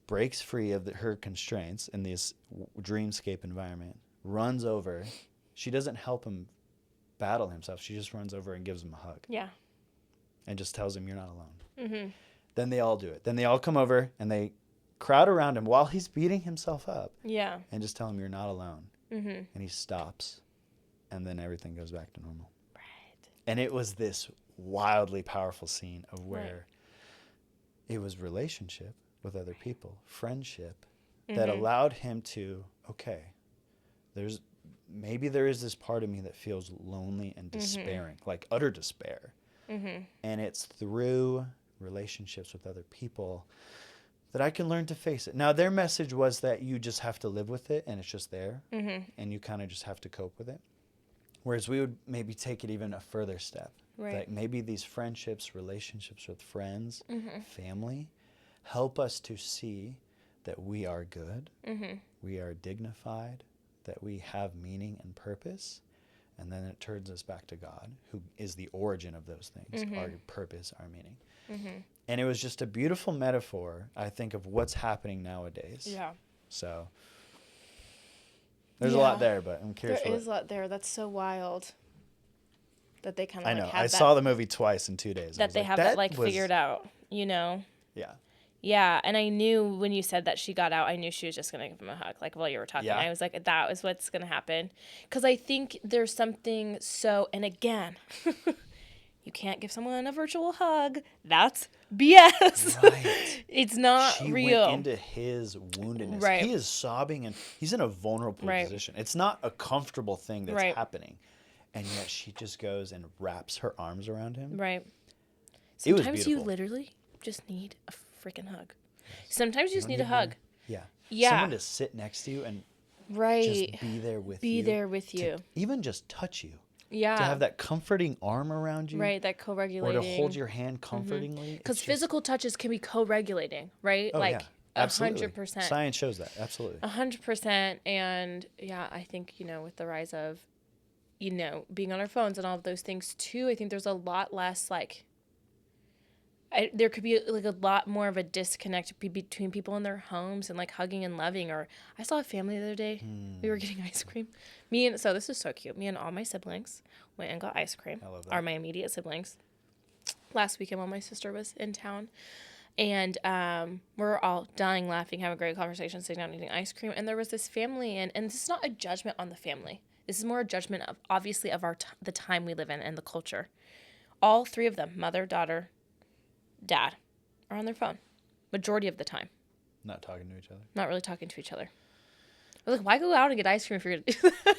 breaks free of her constraints in this dreamscape environment, runs over. She doesn't help him battle himself. She just runs over and gives him a hug. Yeah. And just tells him, you're not alone. Then they all do it. Then they all come over and they crowd around him while he's beating himself up. Yeah. And just tell him, you're not alone. And he stops. And then everything goes back to normal. Right. And it was this wildly powerful scene of where it was relationship with other people, friendship, that allowed him to, okay, maybe there is this part of me that feels lonely and despairing, like utter despair. And it's through relationships with other people that I can learn to face it. Now, their message was that you just have to live with it and it's just there, and you kind of just have to cope with it. Whereas we would maybe take it even a further step. Right. That maybe these friendships, relationships with friends, family, help us to see that we are good, we are dignified, that we have meaning and purpose, and then it turns us back to God, who is the origin of those things, our purpose, our meaning. And it was just a beautiful metaphor, I think, of what's happening nowadays. Yeah. So there's a lot there, but I'm curious. There is a lot there. That's so wild that they kind of I know. I saw the movie twice in 2 days. That they have that figured out, you know? Yeah. Yeah, and I knew when you said that she got out, I knew she was just going to give him a hug. Like, while you were talking, I was like, that was what's going to happen. Because I think there's something so, and again, you can't give someone a virtual hug. That's BS. Right. It's not real. She went into his woundedness. Right. He is sobbing, and he's in a vulnerable position. It's not a comfortable thing that's happening. And yet she just goes and wraps her arms around him. Right. Sometimes you literally just need a freaking hug. Sometimes you just need a hug. Yeah. Someone to sit next to you and just be there with you. Be there with you. Even just touch you. Yeah. To have that comforting arm around you. Right, that co-regulating. Or to hold your hand comfortingly. Because physical touches can be co-regulating, right? Oh, like, yeah. 100%. Science shows that. Absolutely. 100%. And, yeah, I think, with the rise of you know, being on our phones and all of those things too, I think there's a lot less like, there could be like a lot more of a disconnect between people in their homes and like hugging and loving. Or I saw a family the other day. We were getting ice cream. So this is so cute. Me and all my siblings went and got ice cream. I love that. Are my immediate siblings. Last weekend while my sister was in town. And we're all dying laughing, having a great conversation, sitting down eating ice cream. And there was this family, and this is not a judgment on the family. This is more a judgment of, obviously, of the time we live in and the culture. All three of them, mother, daughter, dad, are on their phone. Majority of the time. Not talking to each other. Not really talking to each other. I was like, why go out and get ice cream if you're going to do that?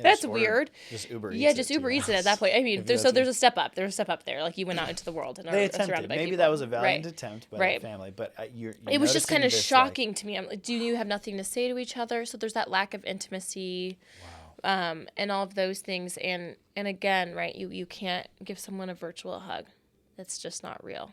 That's weird. Just Uber Eats. Yeah, just Uber Eats it at that point. I mean, there's a step up. There's a step up there. Like, you went out into the world and they are surrounded by Maybe people. That was a valiant attempt by the family, but it was just kind of shocking to me. I'm like, do you have nothing to say to each other? So there's that lack of intimacy, and all of those things. And again, right, you can't give someone a virtual hug. That's just not real.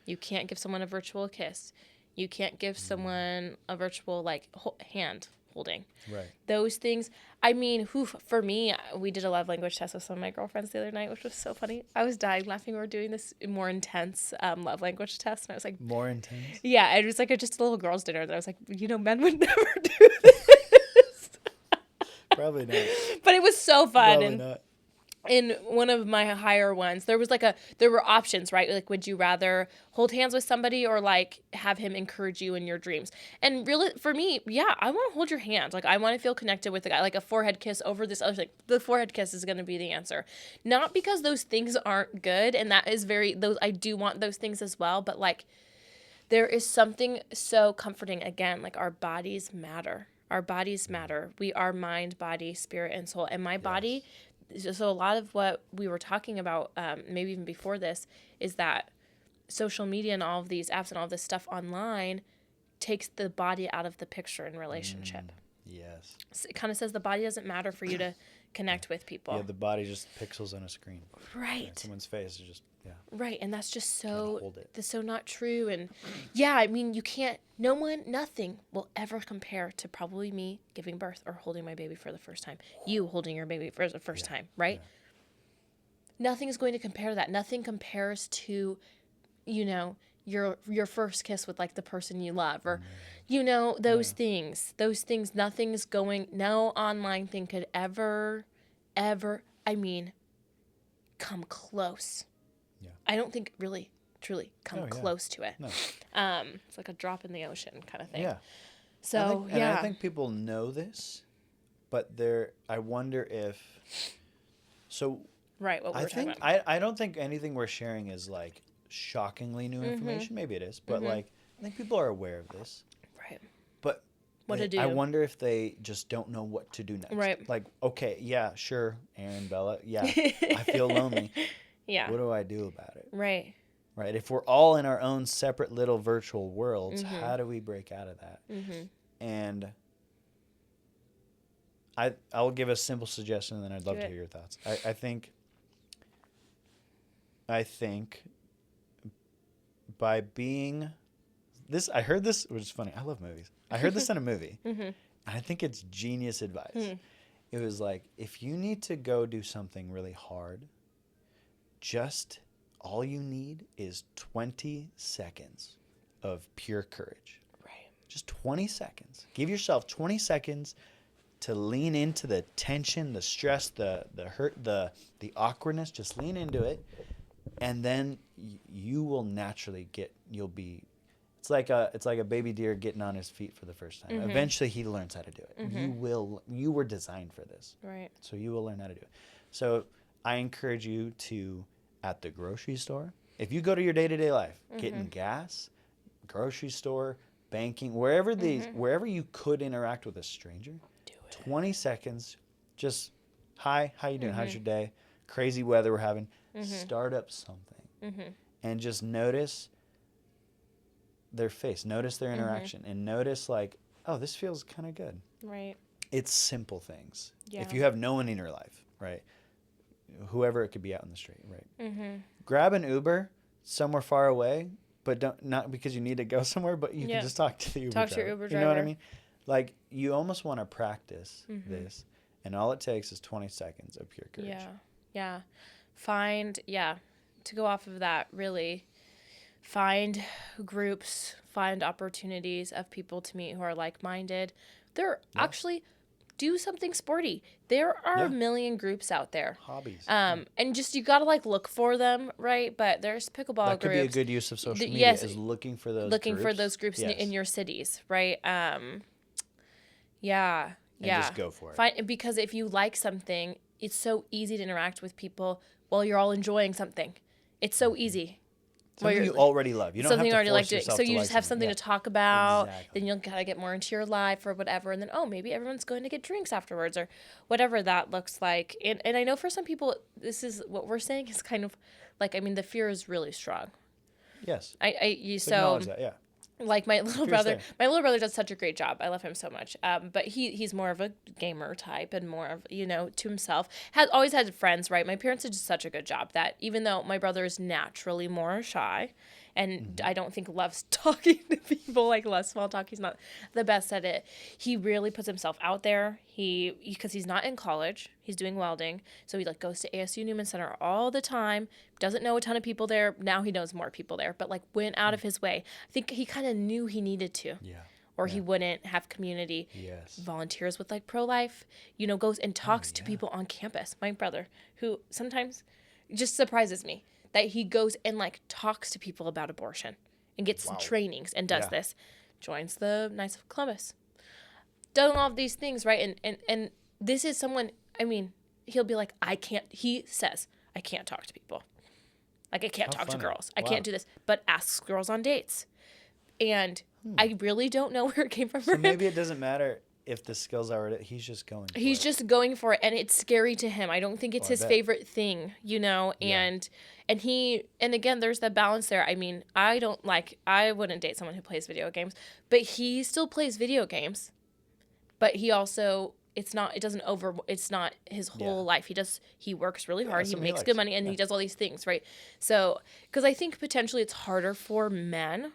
You can't give someone a virtual kiss. You can't give someone a virtual like hand holding. Right. Those things. I mean, for me, we did a love language test with some of my girlfriends the other night, which was so funny. I was dying laughing. We were doing this more intense love language test, and I was like, more intense? Yeah, it was like just a little girls' dinner. And I was like, you know, men would never do this. Probably not. But it was so fun. Probably not. In one of my higher ones, there were options, right? Like, would you rather hold hands with somebody or like have him encourage you in your dreams? And really, for me, yeah, I want to hold your hand. Like, I want to feel connected with the guy. Like a forehead kiss over this other thing. The forehead kiss is going to be the answer. Not because those things aren't good, and that is I do want those things as well. But like, there is something so comforting. Again, like our bodies matter. Our bodies matter. We are mind, body, spirit, and soul. And my body. So a lot of what we were talking about, maybe even before this, is that social media and all of these apps and all this stuff online takes the body out of the picture in relationship. Yes. So it kind of says the body doesn't matter for you to connect with people. Yeah, the body just pixels on a screen. Right. Yeah, someone's face is just, Right, and that's just so not true. And yeah, I mean, nothing will ever compare to probably me giving birth or holding my baby for the first time. You holding your baby for the first time, right? Yeah. Nothing is going to compare to that. Nothing compares to, you know, your first kiss with like the person you love, or you know, those things. No online thing could ever, I mean, come close. Yeah. I don't think really, truly come close to it. No. It's like a drop in the ocean kind of thing. Yeah. So, I think people know this, but I wonder if, right, what we're talking about. I don't think anything we're sharing is like shockingly new information. Maybe it is, but like, I think people are aware of this. Right. But what to do. I wonder if they just don't know what to do next. Right. Like, okay, yeah, sure, Aaron, Bella, yeah, I feel lonely. Yeah. What do I do about it? Right. Right. If we're all in our own separate little virtual worlds, how do we break out of that? And I'll give a simple suggestion, and then I'd love to hear your thoughts. I think by being this, I heard this, which is funny. I love movies. I heard this in a movie, and I think it's genius advice. It was like, if you need to go do something really hard, just all you need is 20 seconds of pure courage. Right. Just 20 seconds. Give yourself 20 seconds to lean into the tension, the stress, the hurt, the awkwardness. Just lean into it, and then you will naturally it's like a baby deer getting on his feet for the first time. Eventually he learns how to do it. You were designed for this. Right. So you will learn how to do it. So I encourage you to, at the grocery store, if you go to your day-to-day life, getting gas, grocery store, banking, wherever you could interact with a stranger, do it. 20 seconds, just, hi, how you doing? How's your day? Crazy weather we're having. Start up something. And just notice their face, notice their interaction, and notice like, oh, this feels kind of good. Right. It's simple things. Yeah. If you have no one in your life, right? Whoever it could be out in the street, right? Grab an Uber somewhere far away, but not because you need to go somewhere, but you can just talk to the Uber driver. Talk to your Uber driver. You know what I mean? Like, you almost want to practice this And all it takes is 20 seconds of pure courage. Yeah. To go off of that, really find groups, find opportunities of people to meet who are like-minded. Actually do something sporty. There are a million groups out there. Hobbies. And just you gotta like look for them, right? But there's pickleball groups. That could be a good use of social media. Yes, is looking for those groups in your cities, right? And just go for it. Because if you like something, it's so easy to interact with people while you're all enjoying something. It's so easy. Something you already love. You don't have to already force like doing. yourself So to you like just have something to talk about. Exactly. Then you'll gotta get more into your life or whatever. And then, maybe everyone's going to get drinks afterwards or whatever that looks like. And I know for some people, this is what we're saying is kind of like, I mean, the fear is really strong. Yes. So acknowledge that, yeah. Like my little brother does such a great job. I love him so much. But he's more of a gamer type and more of, to himself. Has always had friends, right? My parents did such a good job that even though my brother is naturally more shy and I don't think loves talking to people, like loves small talk, he's not the best at it. He really puts himself out there. Because he's not in college, he's doing welding. So he like goes to ASU Newman Center all the time. Doesn't know a ton of people there. Now he knows more people there, but like went out of his way. I think he kind of knew he needed to. Yeah. Or he wouldn't have community. Yes. Volunteers with like pro-life, goes and talks to people on campus. My brother, who sometimes just surprises me that he goes and like talks to people about abortion and gets some trainings and does this. Joins the Knights of Columbus. Done all of these things, right? And this is someone, I mean, he'll be like, he says, I can't talk to people. Like, I can't talk to girls. I can't do this. But asks girls on dates. And I really don't know where it came from. So maybe it doesn't matter if the skills are it. He's just going for it. He's just going for it. And it's scary to him. I don't think it's his favorite thing, And again, there's that balance there. I mean, I wouldn't date someone who plays video games. But he still plays video games. But he also, it's not his whole life. He works really hard. He makes good money and he does all these things, right? So, because I think potentially it's harder for men,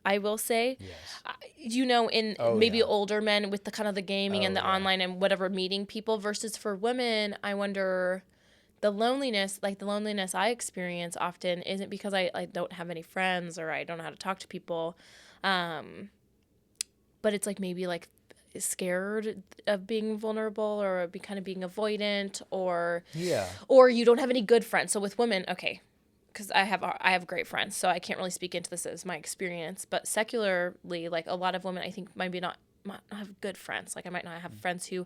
I will say, older men with the kind of the gaming and the online and whatever meeting people versus for women, I wonder the loneliness I experience often isn't because I don't have any friends or I don't know how to talk to people. But it's like maybe like scared of being vulnerable or kind of being avoidant or you don't have any good friends. So with women, okay, because I have great friends, so I can't really speak into this as my experience. But secularly, like a lot of women, I think might not have good friends. Like I might not have friends who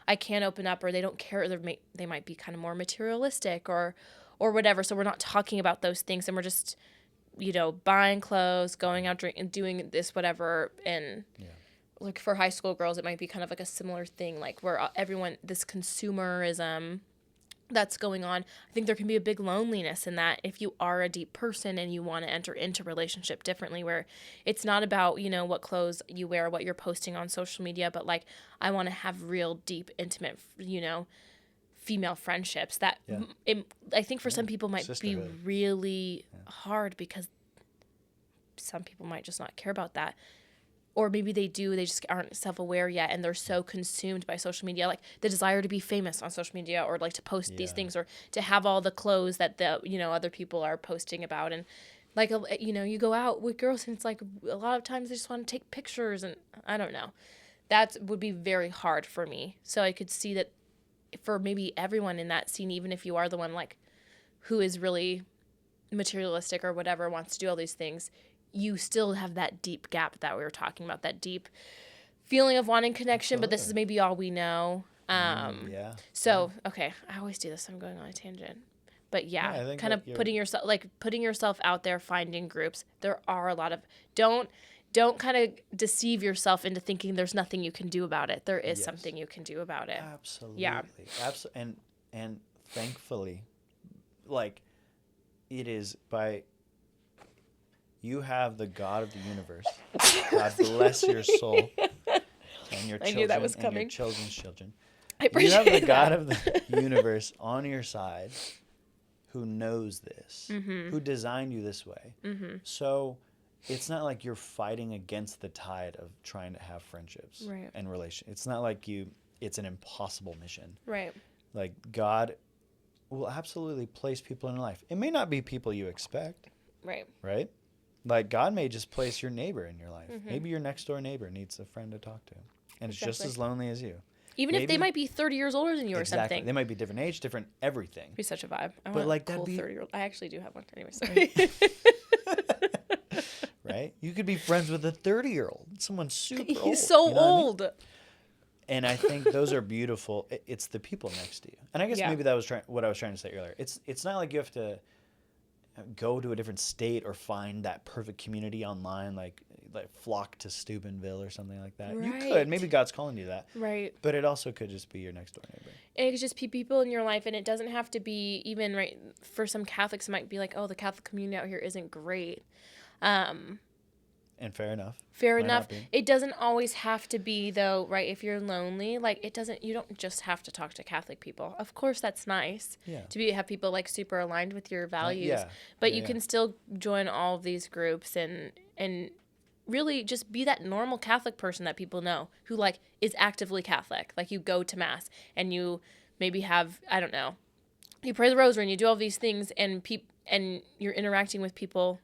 I can't open up or they don't care. They might be kind of more materialistic or whatever. So we're not talking about those things, and we're just buying clothes, going out drinking, doing this whatever, and. Like for high school girls, it might be kind of like a similar thing, like where this consumerism that's going on. I think there can be a big loneliness in that if you are a deep person and you want to enter into relationship differently, where it's not about, what clothes you wear, what you're posting on social media, but like, I want to have real deep, intimate, female friendships that I think for some people might be really hard because some people might just not care about that. Or maybe they do, they just aren't self-aware yet and they're so consumed by social media, like the desire to be famous on social media or like to post these things or to have all the clothes that the other people are posting about. And like, you go out with girls and it's like a lot of times they just want to take pictures and I don't know. That would be very hard for me. So I could see that for maybe everyone in that scene, even if you are the one like who is really materialistic or whatever, wants to do all these things, you still have that deep gap that we were talking about, that deep feeling of wanting connection. Absolutely. But this is maybe all we know. So, okay, I always do this. I'm going on a tangent. But kind of putting yourself out there, finding groups. There are a lot of, don't kind of deceive yourself into thinking there's nothing you can do about it. There is something you can do about it. Absolutely. Yeah. And thankfully, like it is by... You have the God of the universe. God bless your soul and your children. I knew that was coming. And your children's children. I appreciate You have the God of the universe on your side who knows this, who designed you this way. So it's not like you're fighting against the tide of trying to have friendships and relationships. It's not like you it's an impossible mission. Right. Like God will absolutely place people in your life. It may not be people you expect. Right. Right? Like God may just place your neighbor in your life. Maybe your next door neighbor needs a friend to talk to. And it's just as lonely as you. Even if they might be 30 years older than you or something. They might be different age, different everything. It'd be such a vibe. I want like a cool 30-year-old. I actually do have one. Anyway, sorry. Right? You could be friends with a 30-year-old. Someone super old. He's so old. And I think those are beautiful. It's the people next to you. And I guess maybe that was what I was trying to say earlier. It's not like you have to go to a different state or find that perfect community online, like flock to Steubenville or something like that. Right. You could. Maybe God's calling you that. Right. But it also could just be your next door neighbor. It could just be people in your life, and it doesn't have to be even, right, for some Catholics, it might be like, oh, the Catholic community out here isn't great. And fair enough. Fair enough. It doesn't always have to be, though, right? If you're lonely, like you don't just have to talk to Catholic people. Of course, that's nice to have people like super aligned with your values. But you can still join all of these groups and really just be that normal Catholic person that people know who like is actively Catholic. Like you go to mass and you maybe have, I don't know, you pray the rosary and you do all these things and you're interacting with people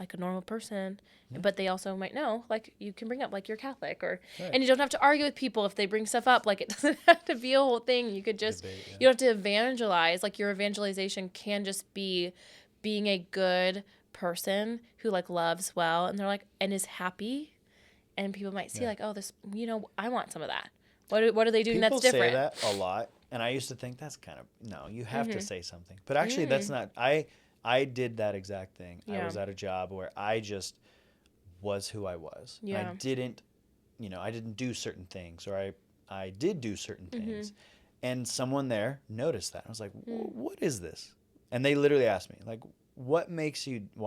like a normal person, but they also might know, like you can bring up like you're Catholic and you don't have to argue with people if they bring stuff up. Like it doesn't have to be a whole thing. You could just, you don't have to evangelize. Like your evangelization can just be being a good person who like loves well and they're like, and is happy. And people might see like, oh, this, I want some of that. What are they doing that's different? People say that a lot. And I used to think that's kind of, no, you have to say something. But actually that's not, I did that exact thing. Yeah. I was at a job where I just was who I was. Yeah. I didn't do certain things, or I did do certain things. And someone there noticed that. I was like, what is this? And they literally asked me, like, why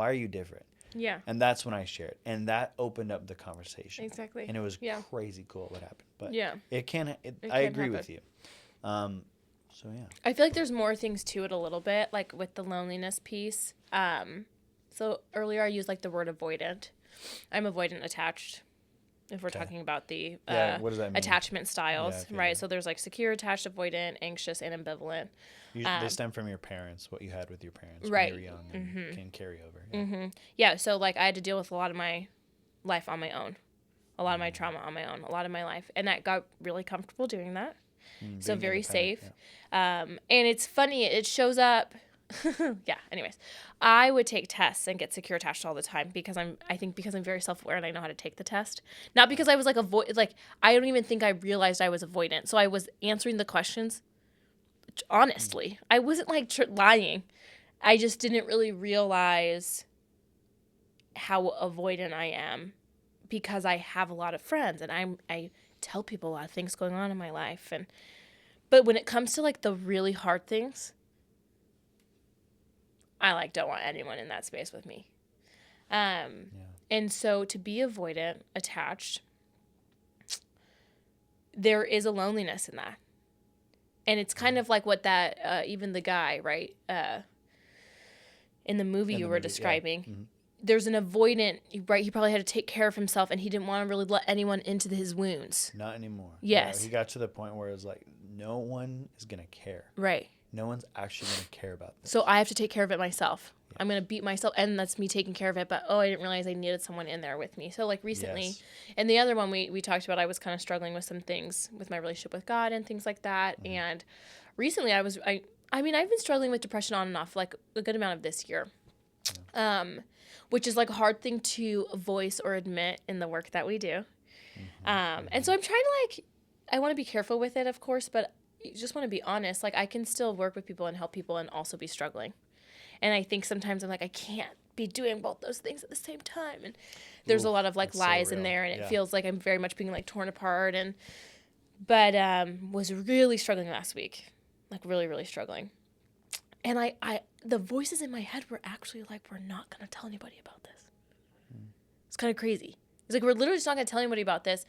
are you different? Yeah. And that's when I shared. And that opened up the conversation. Exactly. And it was crazy cool what happened. But I agree with you. So yeah. I feel like there's more things to it a little bit, like with the loneliness piece. So earlier I used like the word avoidant. I'm avoidant attached. If we're talking about the what does that mean? Attachment styles, right? So there's like secure, attached, avoidant, anxious, and ambivalent. They stem from your parents, what you had with your parents when you were young, and can carry over. Yeah, so like I had to deal with a lot of my life on my own, a lot of my trauma on my own, a lot of my life, and I got really comfortable doing that. So very safe. Yeah. And it's funny, it shows up. Anyways, I would take tests and get secure attached all the time because I'm very self-aware and I know how to take the test. Not because I was like I don't even think I realized I was avoidant. So I was answering the questions honestly. I wasn't like lying. I just didn't really realize how avoidant I am because I have a lot of friends and I tell people a lot of things going on in my life, but when it comes to like the really hard things, I like don't want anyone in that space with me. And so to be avoidant, attached, there is a loneliness in that. And it's kind of like what that even the guy, right? In the movie you were describing, there's an avoidant, right? He probably had to take care of himself and he didn't want to really let anyone into his wounds. Not anymore. Yes. He got to the point where it was like, no one is going to care. Right. No one's actually going to care about this. So I have to take care of it myself. Yeah. I'm going to beat myself, and that's me taking care of it. But, I didn't realize I needed someone in there with me. So, like, recently, and the other one we talked about, I was kind of struggling with some things with my relationship with God and things like that. Mm-hmm. And recently I've been struggling with depression on and off, like, a good amount of this year. Yeah. Which is, like, a hard thing to voice or admit in the work that we do. Mm-hmm. And so I'm trying to, like, I want to be careful with it, of course, but you just want to be honest. Like, I can still work with people and help people and also be struggling. And I think sometimes I'm like, I can't be doing both those things at the same time. And there's a lot of, like, lies in there, and it feels like I'm very much being, like, torn apart. But was really struggling last week. Like, really, really struggling. And the voices in my head were actually like, we're not going to tell anybody about this. It's kind of crazy. It's like, we're literally just not going to tell anybody about this.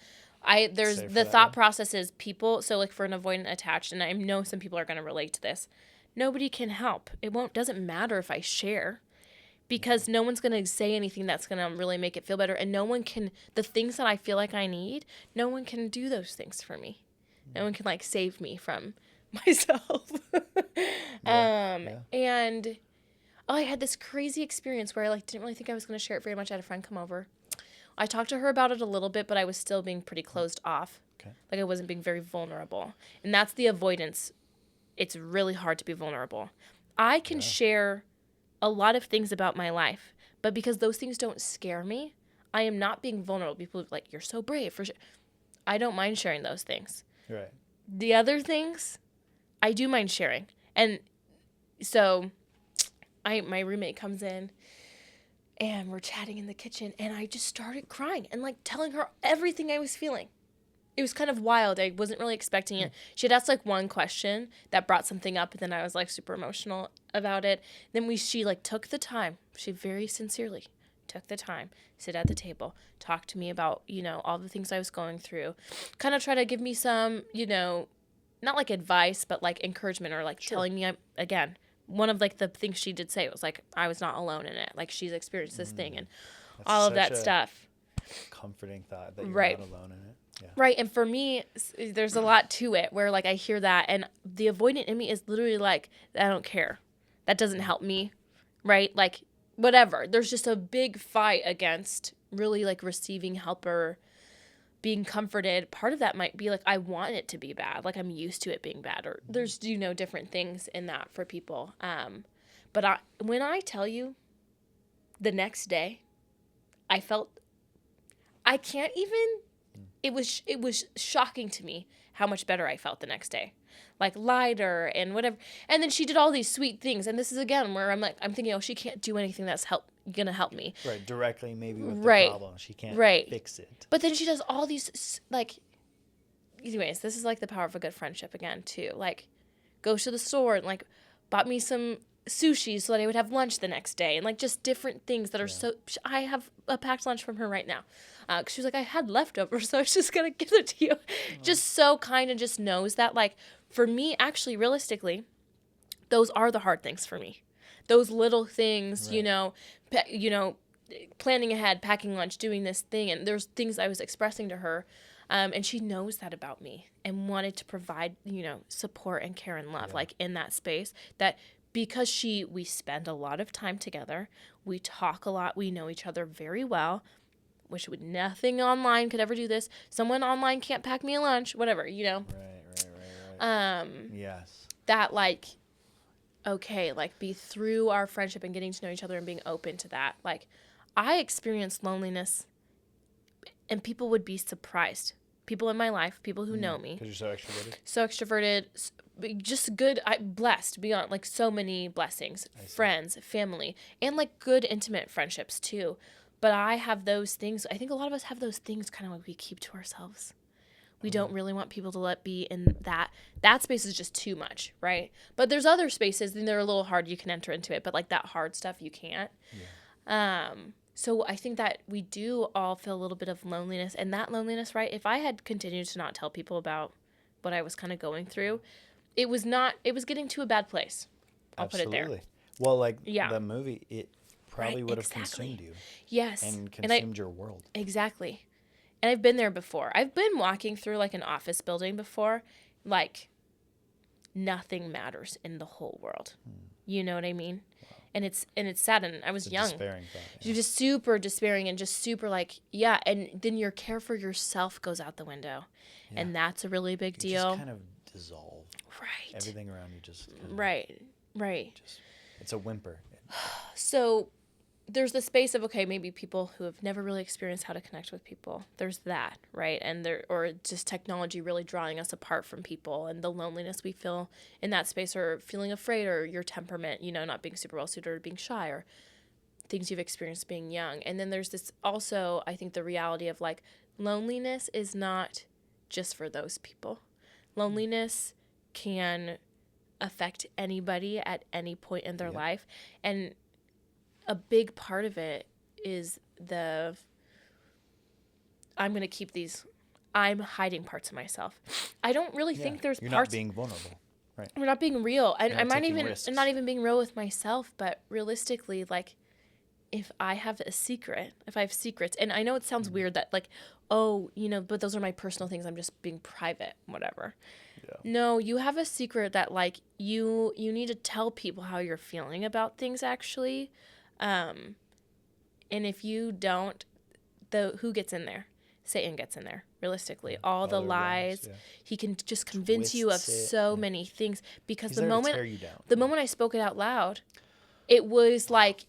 There's the thought process is people, so like for an avoidant attached, and I know some people are going to relate to this. Nobody can help. Doesn't matter if I share, because no one's going to say anything that's going to really make it feel better. And no one can, the things that I feel like I need, no one can do those things for me. No one can like save me from myself. And I had this crazy experience where I like didn't really think I was going to share it very much. I had a friend come over. I talked to her about it a little bit, but I was still being pretty closed off. Okay. Like I wasn't being very vulnerable. And that's the avoidance. It's really hard to be vulnerable. I can share a lot of things about my life, but because those things don't scare me, I am not being vulnerable. People are like, you're so brave. For sure. I don't mind sharing those things. Right. The other things, I do mind sharing. And so my roommate comes in and we're chatting in the kitchen and I just started crying and like telling her everything I was feeling. It was kind of wild. I wasn't really expecting it. She had asked like one question that brought something up and then I was like super emotional about it. Then she like took the time. She very sincerely took the time, sit at the table, talk to me about, all the things I was going through, kind of try to give me some, not like advice, but like encouragement or like telling me again, one of like the things she did say was like, I was not alone in it. Like she's experienced this thing and That's all of that stuff. Comforting thought that you're not alone in it. Yeah. Right. And for me, there's a lot to it where like I hear that and the avoidant in me is literally like, I don't care. That doesn't help me. Right. Like whatever. There's just a big fight against really like receiving help or being comforted. Part of that might be like, I want it to be bad. Like I'm used to it being bad or there's, different things in that for people. But when I tell you the next day, I can't even, it was shocking to me how much better I felt the next day. Like lighter and whatever. And then she did all these sweet things. And this is again where I'm thinking, oh, she can't do anything that's gonna help me. Right, directly maybe with the problem. She can't fix it. But then she does all these anyways, this is like the power of a good friendship again too. Like goes to the store and like bought me some sushi so that I would have lunch the next day and like just different things that are so I have a packed lunch from her right now. 'Cause she was like, I had leftovers, so I was just gonna give it to you. Just so kind and just knows that like for me, actually, realistically, those are the hard things for me. Those little things, planning ahead, packing lunch, doing this thing, and there's things I was expressing to her, and she knows that about me and wanted to provide, support and care and love, like in that space that. Because we spend a lot of time together, we talk a lot, we know each other very well, which nothing online could ever do this. Someone online can't pack me a lunch, whatever, Right. Yes. That be through our friendship and getting to know each other and being open to that. Like, I experienced loneliness, and people would be surprised. People in my life, people who know me. Because you're so extroverted. So extroverted, just good, blessed, beyond, like, so many blessings. Friends, family, and, like, good intimate friendships, too. But I have those things. I think a lot of us have those things kind of like we keep to ourselves. We don't really want people to be in that. That space is just too much, right? But there's other spaces, and they're a little hard. You can enter into it, but, like, that hard stuff, you can't. Yeah. So I think that we do all feel a little bit of loneliness. And that loneliness, right, if I had continued to not tell people about what I was kind of going through, it was getting to a bad place. I'll put it there. Well, like the movie, it probably would have consumed you. Yes. And consumed your world. Exactly. And I've been there before. I've been walking through like an office building before. Like nothing matters in the whole world. You know what I mean? Wow. And it's sad. And I was young. Despairing thought. You're just super despairing and just super like, yeah. And then your care for yourself goes out the window. Yeah. And that's a really big deal. Just kind of dissolve. Right. Everything around you just kind of, Right. It's a whimper. So there's the space of, okay, maybe people who have never really experienced how to connect with people. There's that, right? And or just technology really drawing us apart from people and the loneliness we feel in that space or feeling afraid or your temperament, not being super well suited or being shy or things you've experienced being young. And then there's this also, I think, the reality of like loneliness is not just for those people. Loneliness can affect anybody at any point in their life. And a big part of it is I'm hiding parts of myself. I don't really think there's You're parts. You're not being vulnerable. Right. We're not being real. I'm not even being real with myself, but realistically, like, if I have secrets, and I know it sounds weird that, like, oh, but those are my personal things. I'm just being private, whatever. Yeah. No, you have a secret that like you need to tell people how you're feeling about things actually. And if you don't, who gets in there? Satan gets in there, realistically. All the lies. Yeah. He can just convince you of so many things because He's there to tear you down. The moment I spoke it out loud, it was like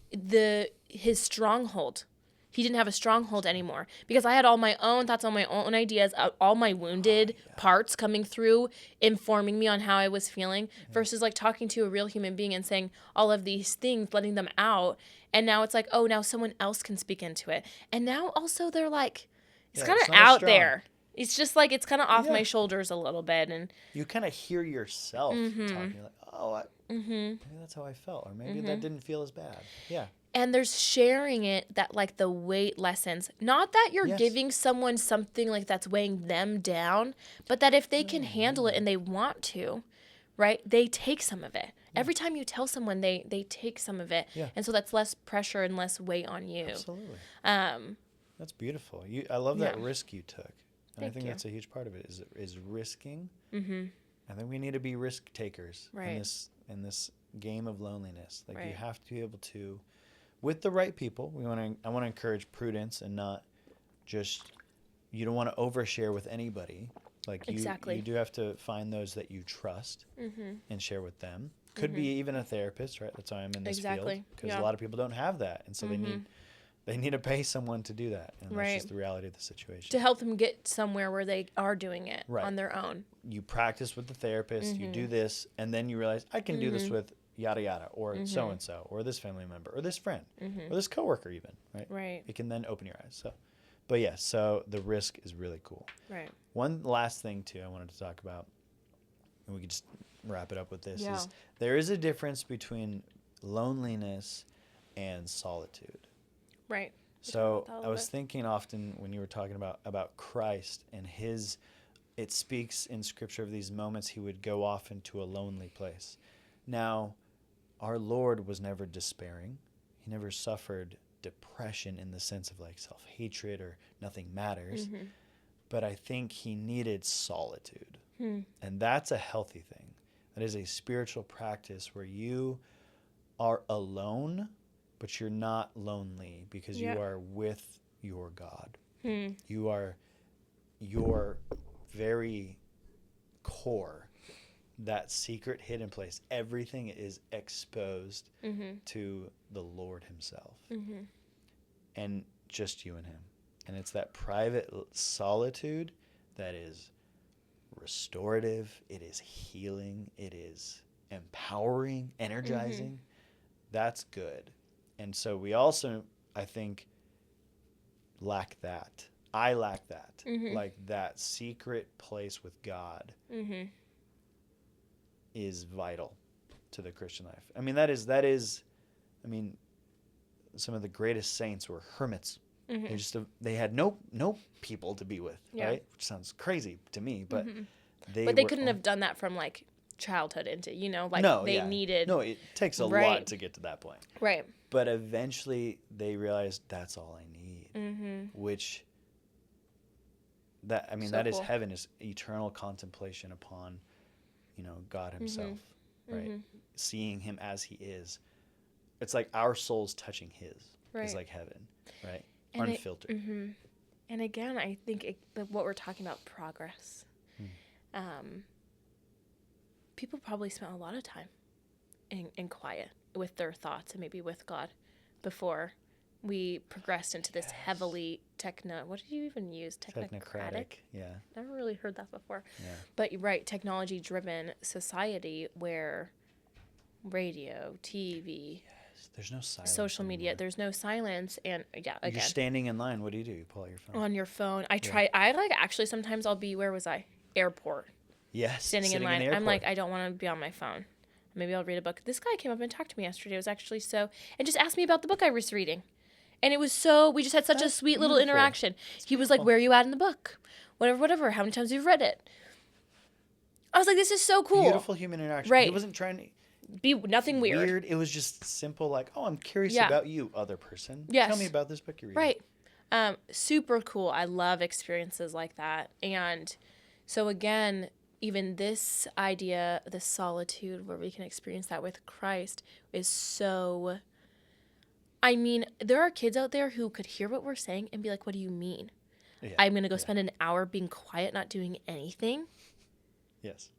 his stronghold. He didn't have a stronghold anymore because I had all my own thoughts, all my own ideas, all my wounded parts coming through, informing me on how I was feeling versus like talking to a real human being and saying all of these things, letting them out. And now it's like, oh, now someone else can speak into it. And now also they're like, it's kind of out there. It's just like, it's kind of off my shoulders a little bit. And you kind of hear yourself talking. You're like, oh, maybe that's how I felt. Or maybe that didn't feel as bad. Yeah. And there's sharing it that like the weight lessens. Not that you're giving someone something like that's weighing them down, but that if they can handle it and they want to, right, they take some of it. Every time you tell someone, they take some of it. Yeah. And so that's less pressure and less weight on you. Absolutely. That's beautiful. I love that risk you took. And I think that's a huge part of it is risking. Mm-hmm. I think we need to be risk takers in this game of loneliness. Like you have to be able to, with the right people, I want to encourage prudence and not just, you don't want to overshare with anybody. Like you do have to find those that you trust and share with them. Could be even a therapist, right? That's why I'm in this field. Because a lot of people don't have that. And so they need to pay someone to do that. And that's just the reality of the situation. To help them get somewhere where they are doing it on their own. You practice with the therapist, you do this, and then you realize, I can do this with yada yada, or so-and-so, or this family member, or this friend, or this coworker even, right? Right. It can then open your eyes. But so the risk is really cool. Right. One last thing, too, I wanted to talk about, and we could just wrap it up with this, is there is a difference between loneliness and solitude. Right. So I was thinking often when you were talking about Christ and it speaks in Scripture of these moments he would go off into a lonely place. Now, our Lord was never despairing. He never suffered depression in the sense of like self-hatred or nothing matters. Mm-hmm. But I think he needed solitude. And that's a healthy thing. That is a spiritual practice where you are alone, but you're not lonely because you are with your God. You are your very core, that secret hidden place. Everything is exposed to the Lord himself. And just you and him. And it's that private solitude that is restorative, it is healing, it is empowering, energizing. That's good. And so we also, I think, lack that. I lack that. Like that secret place with God is vital to the Christian life. I mean, that is, some of the greatest saints were hermits. They had no people to be with, right? Which sounds crazy to me, but they couldn't have done that from like childhood into, needed. No, it takes a lot to get to that point. Right. But eventually they realized that's all I need, which that is cool. Heaven, is eternal contemplation upon, God himself, right? Seeing him as he is. It's like our souls touching his is like heaven, right? And unfiltered. And again, I think what we're talking about, progress. People probably spent a lot of time in quiet with their thoughts and maybe with God before we progressed into this heavily what did you even use? Technocratic? Yeah. Never really heard that before. Yeah. But you're right, technology-driven society where radio, TV... There's no silence. Social media. There's no silence, and again. You're standing in line. What do? You pull out your phone. On your phone. I try. I actually sometimes I'll be. Where was I? Airport. Yes. Standing in line. I'm like, I don't want to be on my phone. Maybe I'll read a book. This guy came up and talked to me yesterday. It was actually and just asked me about the book I was reading, and it was we just had such a sweet little interaction. He was like, "Where are you at in the book? Whatever. How many times have you read it?" I was like, "This is so cool." Beautiful human interaction. Right. He wasn't trying to be nothing weird. It was just simple, like, oh, I'm curious about you, other person. Yes. Tell me about this book you're reading. Right. Super cool. I love experiences like that. And so again, even this idea, this solitude where we can experience that with Christ is so, I mean, there are kids out there who could hear what we're saying and be like, what do you mean? Yeah. I'm going to go spend an hour being quiet, not doing anything. Yes.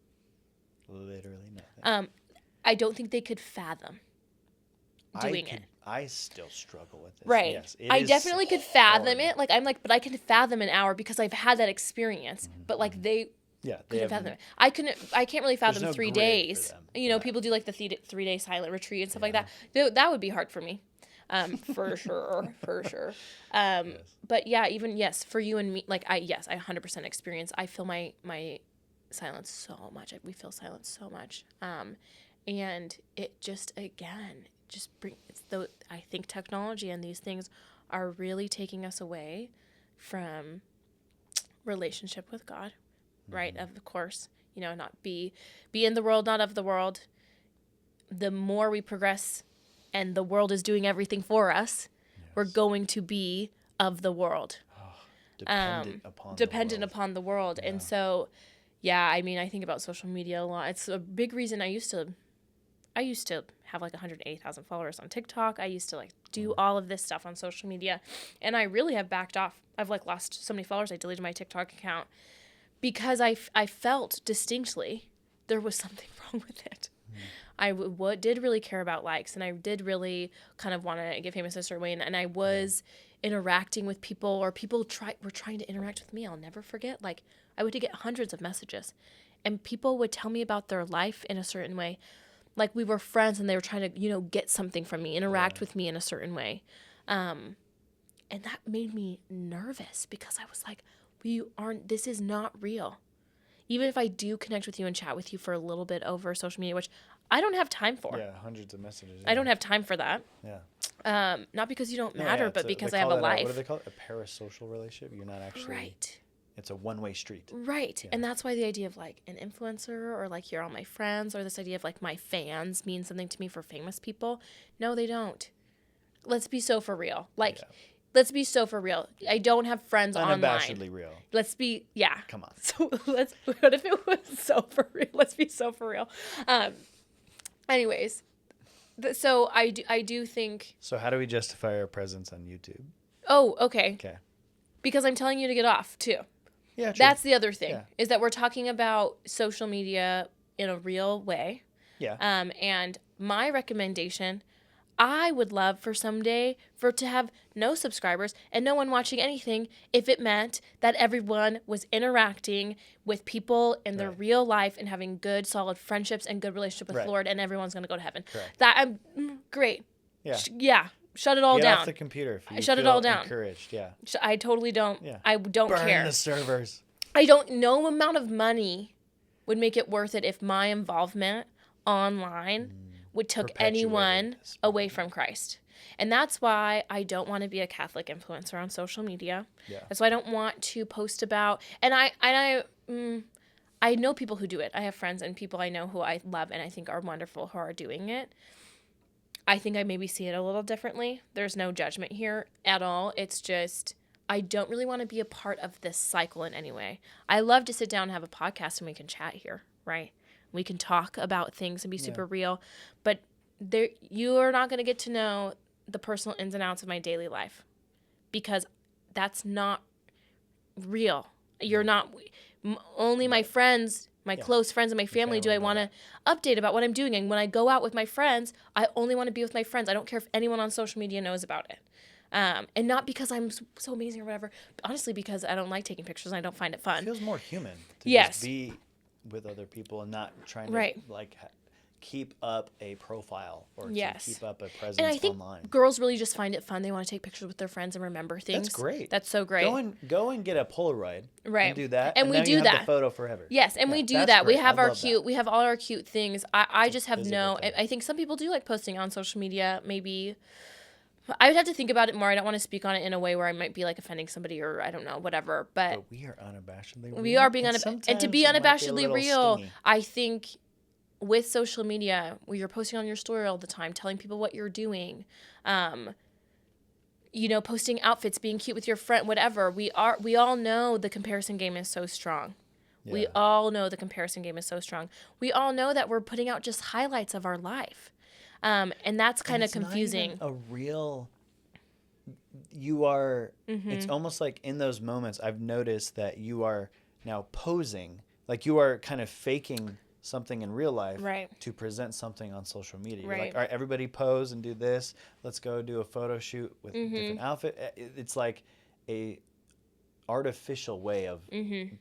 Literally nothing. I don't think they could fathom doing it. I still struggle with this. Right. Yes, I definitely could fathom hard. it. Like, I'm like, but I can fathom an hour because I've had that experience. But like they couldn't fathom it. I can't really fathom no 3 grid days. for them. You know, people do like the 3-day silent retreat and stuff like that. That would be hard for me. For sure. Yes. But yeah, even, yes, for you and me, like I 100% experience. I feel my silence so much. We feel silence so much. And it just, again, I think technology and these things are really taking us away from relationship with God, right? Of course, you know, not be in the world, not of the world. The more we progress and the world is doing everything for us, we're going to be of the world. Dependent upon the world. Yeah. And so, yeah, I mean, I think about social media a lot. It's a big reason I used to have like 180,000 followers on TikTok. I used to like do all of this stuff on social media, and I really have backed off. I've like lost so many followers. I deleted my TikTok account because I felt distinctly there was something wrong with it. I did really care about likes, and I did really kind of want to get famous a certain way, and I was interacting with people, or people were trying to interact with me. I'll never forget, like, I would get hundreds of messages, and people would tell me about their life in a certain way. Like, we were friends and they were trying to, you know, get something from me, interact with me in a certain way. And that made me nervous because I was like, this is not real. Even if I do connect with you and chat with you for a little bit over social media, which I don't have time for. Yeah, hundreds of messages. I don't have time for that. Yeah. Not because you don't matter, but because I have a life. What do they call it? A parasocial relationship? You're not actually... Right. It's a one-way street. Right. Yeah. And that's why the idea of like an influencer, or like you're all my friends, or this idea of like my fans mean something to me for famous people. No, they don't. Let's be so for real. Like, let's be so for real. I don't have friends online. Unabashedly real. Let's be, Come on. So what if it was so for real? Let's be so for real. Anyways, so I do think. So how do we justify our presence on YouTube? Oh, okay. Okay. Because I'm telling you to get off too. Yeah, true. That's the other thing, is that we're talking about social media in a real way. Yeah. And my recommendation, I would love for someday to have no subscribers and no one watching anything if it meant that everyone was interacting with people in their real life and having good, solid friendships and good relationship with the Lord, and everyone's going to go to heaven. Correct. That I'm great. Yeah. Shut it all Get down. off the computer. If you shut it all down. Encouraged, yeah. I totally don't. Yeah. I don't Burn care. the servers. No amount of money would make it worth it if my involvement online would took anyone away from Christ. And that's why I don't want to be a Catholic influencer on social media. Yeah. That's why I don't want to post about, and I know people who do it. I have friends and people I know who I love and I think are wonderful who are doing it. I think I maybe see it a little differently. There's no judgment here at all. It's just, I don't really want to be a part of this cycle in any way. I love to sit down and have a podcast and we can chat here, right? We can talk about things and be super real. But you are not going to get to know the personal ins and outs of my daily life because that's not real. You're not, only my friends, my close friends and my family do I want to update about what I'm doing. And when I go out with my friends, I only want to be with my friends. I don't care if anyone on social media knows about it. And not because I'm so amazing or whatever, but honestly because I don't like taking pictures and I don't find it fun. It feels more human to just be with other people and not trying to like keep up a profile or to keep up a presence and I think online. Girls really just find it fun. They want to take pictures with their friends and remember things. That's great. That's so great. Go and get a Polaroid. Right. And do that. And we do you that. have the photo forever. Yes, and we do that. Great. We have we have all our cute things. I just have physical thing. I think some people do like posting on social media. Maybe I would have to think about it more. I don't want to speak on it in a way where I might be like offending somebody or I don't know, whatever. But we are unabashedly real. We are being unabashedly, and to be unabashedly real, stingy. I think with social media, where you're posting on your story all the time, telling people what you're doing, posting outfits, being cute with your friend, whatever. We all know the comparison game is so strong. Yeah. We all know the comparison game is so strong. We all know that we're putting out just highlights of our life. And that's kind of confusing. Not even a real, you are, it's almost like in those moments, I've noticed that you are now posing, like you are kind of faking something in real life to present something on social media. You're like, all right, everybody pose and do this. Let's go do a photo shoot with a different outfit. It's like a artificial way of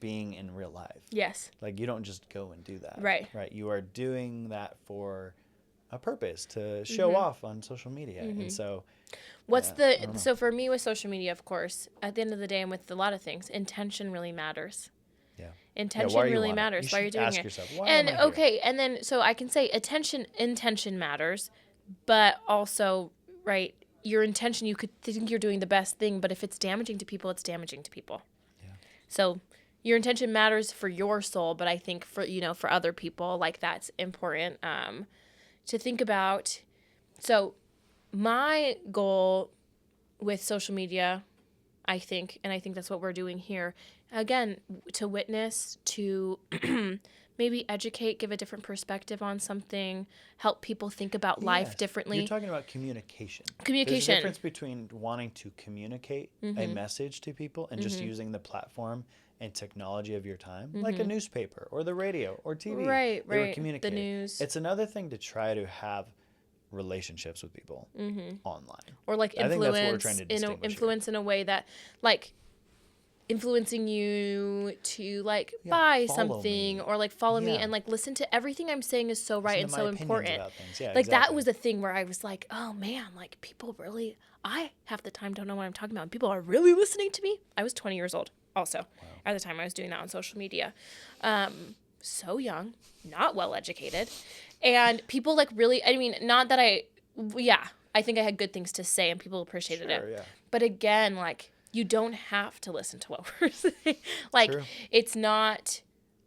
being in real life. Yes. Like you don't just go and do that. Right. You are doing that for a purpose to show off on social media. And so so for me with social media, of course, at the end of the day and with a lot of things, intention really matters. Yeah. Intention really matters. Why you're doing ask it. Yourself, why am I here? Okay, and then so I can say intention matters, but also, right, your intention, you could think you're doing the best thing, but if it's damaging to people, it's damaging to people. Yeah. So your intention matters for your soul, but I think for for other people, like that's important to think about. So my goal with social media, I think that's what we're doing here, again, to witness, to maybe educate, give a different perspective on something, help people think about life differently. You're talking about communication. Communication. There's a difference between wanting to communicate a message to people and just using the platform and technology of your time, like a newspaper or the radio or TV. Right. The news. It's another thing to try to have relationships with people online. Or like influence, I think that's what we're trying to distinguish in a way that like influencing you to like buy something or like follow me and like listen to everything I'm saying is so right and so important. Like that was the thing where I was like, oh man, like people really, I half the time don't know what I'm talking about. And people are really listening to me. I was 20 years old also at the time I was doing that on social media. So young, not well educated. And people like really, I mean, not that I think I had good things to say and people appreciated it. Yeah. But again, like, you don't have to listen to what we're saying. Like, it's not,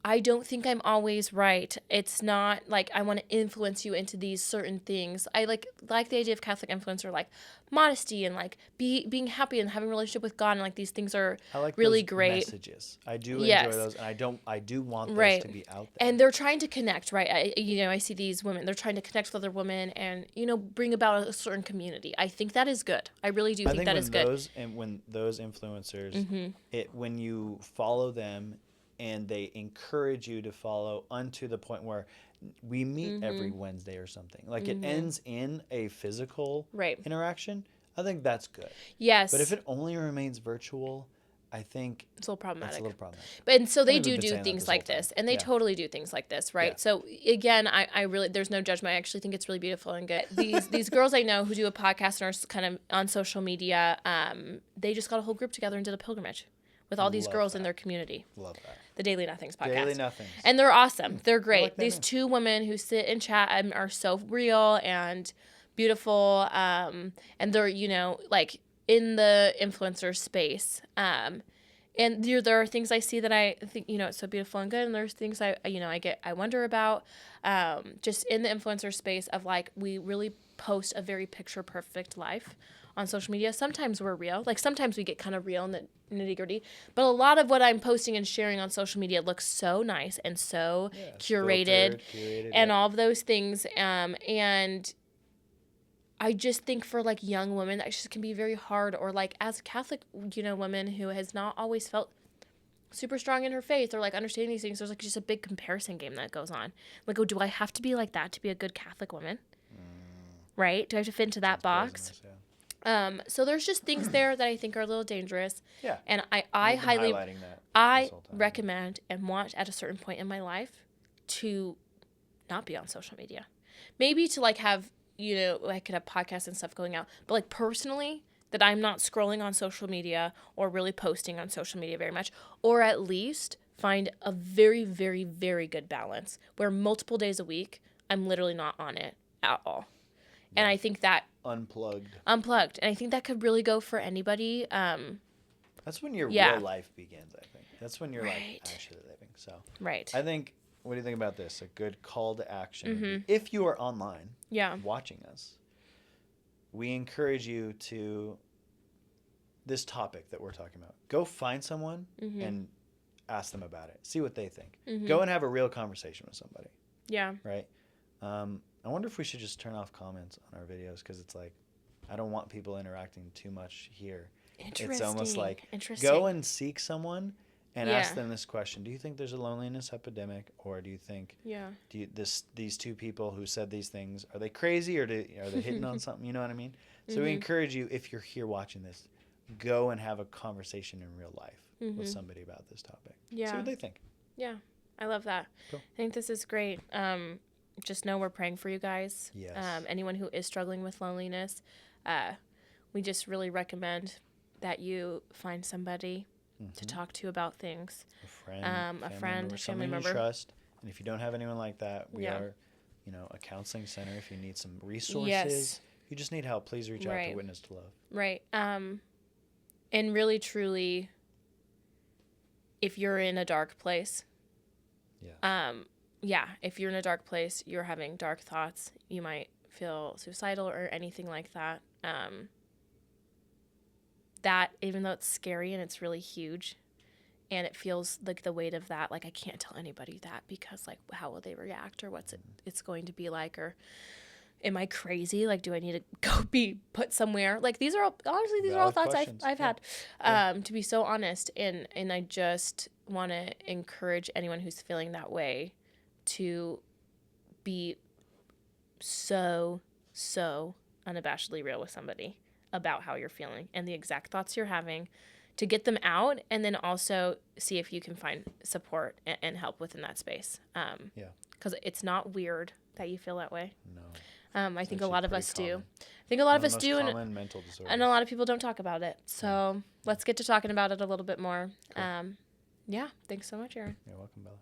I don't think I'm always right. It's not like I want to influence you into these certain things. I like the idea of Catholic influence, or like modesty and like being happy and having a relationship with God, and like these things are really great messages. I do enjoy those, and I do want those to be out there. And they're trying to connect, right? I see these women. They're trying to connect with other women and bring about a certain community. I think that is good. I really do think that is good. When those influencers, when you follow them, and they encourage you to follow unto the point where we meet every Wednesday or something. Like it ends in a physical interaction. I think that's good. Yes. But if it only remains virtual, I think it's a little problematic. And so they do things like this. And they totally do things like this, right? Yeah. So again, I really, there's no judgment. I actually think it's really beautiful and good. These girls I know who do a podcast and are kind of on social media, they just got a whole group together and did a pilgrimage with all these girls in their community. Love that. The Daily Nothings podcast. Daily Nothings. And they're awesome. They're great. Like these two women who sit and chat are so real and beautiful. And they're, like in the influencer space. And there are things I see that I think, it's so beautiful and good. And there's things I wonder about, just in the influencer space of like, we really post a very picture perfect life on social media. Sometimes we're real. Like sometimes we get kind of real in the nitty gritty, but a lot of what I'm posting and sharing on social media looks so nice and so curated and all of those things. And I just think for like young women, that just can be very hard, or like as a Catholic, woman who has not always felt super strong in her faith or like understanding these things, there's like just a big comparison game that goes on. Like, oh, do I have to be like that to be a good Catholic woman? Right? Do I have to fit into that box? Business, so there's just things there that I think are a little dangerous. Yeah. And I recommend and want at a certain point in my life to not be on social media. Maybe to like have, I could have podcasts and stuff going out, but like personally, that I'm not scrolling on social media or really posting on social media very much, or at least find a very, very, very good balance where multiple days a week, I'm literally not on it at all. And I think that unplugged. And I think that could really go for anybody. That's when your real life begins, I think. That's when you're like actually living. So I think, what do you think about this? A good call to action. If you are online watching us, we encourage you to this topic that we're talking about, go find someone and ask them about it. See what they think. Go and have a real conversation with somebody. Yeah. Right? I wonder if we should just turn off comments on our videos, because it's like, I don't want people interacting too much here. It's almost like, go and seek someone and ask them this question. Do you think there's a loneliness epidemic, or do you think these two people who said these things, are they crazy, or are they hitting on something? You know what I mean? So we encourage you, if you're here watching this, go and have a conversation in real life with somebody about this topic. Yeah. See what they think. Yeah. I love that. Cool. I think this is great. Just know we're praying for you guys. Yes. Anyone who is struggling with loneliness, we just really recommend that you find somebody to talk to about things. A friend, family member. You trust. And if you don't have anyone like that, we are, a counseling center. If you need some resources, if you just need help, please reach out to Witness to Love. Right. And really, truly, if you're in a dark place, if you're in a dark place, you're having dark thoughts, you might feel suicidal or anything like that. That, even though it's scary and it's really huge, and it feels like the weight of that, like, I can't tell anybody that, because, like, how will they react, or what's it's going to be like, or am I crazy? Like, do I need to go be put somewhere? Like, these are all thoughts I've had, to be so honest. And I just want to encourage anyone who's feeling that way to be so unabashedly real with somebody about how you're feeling and the exact thoughts you're having, to get them out, and then also see if you can find support and help within that space. Because it's not weird that you feel that way. No. I think a lot of us do. I think a lot of us do, and a lot of people don't talk about it. So let's get to talking about it a little bit more. Cool. Thanks so much, Aaron. You're welcome, Bella.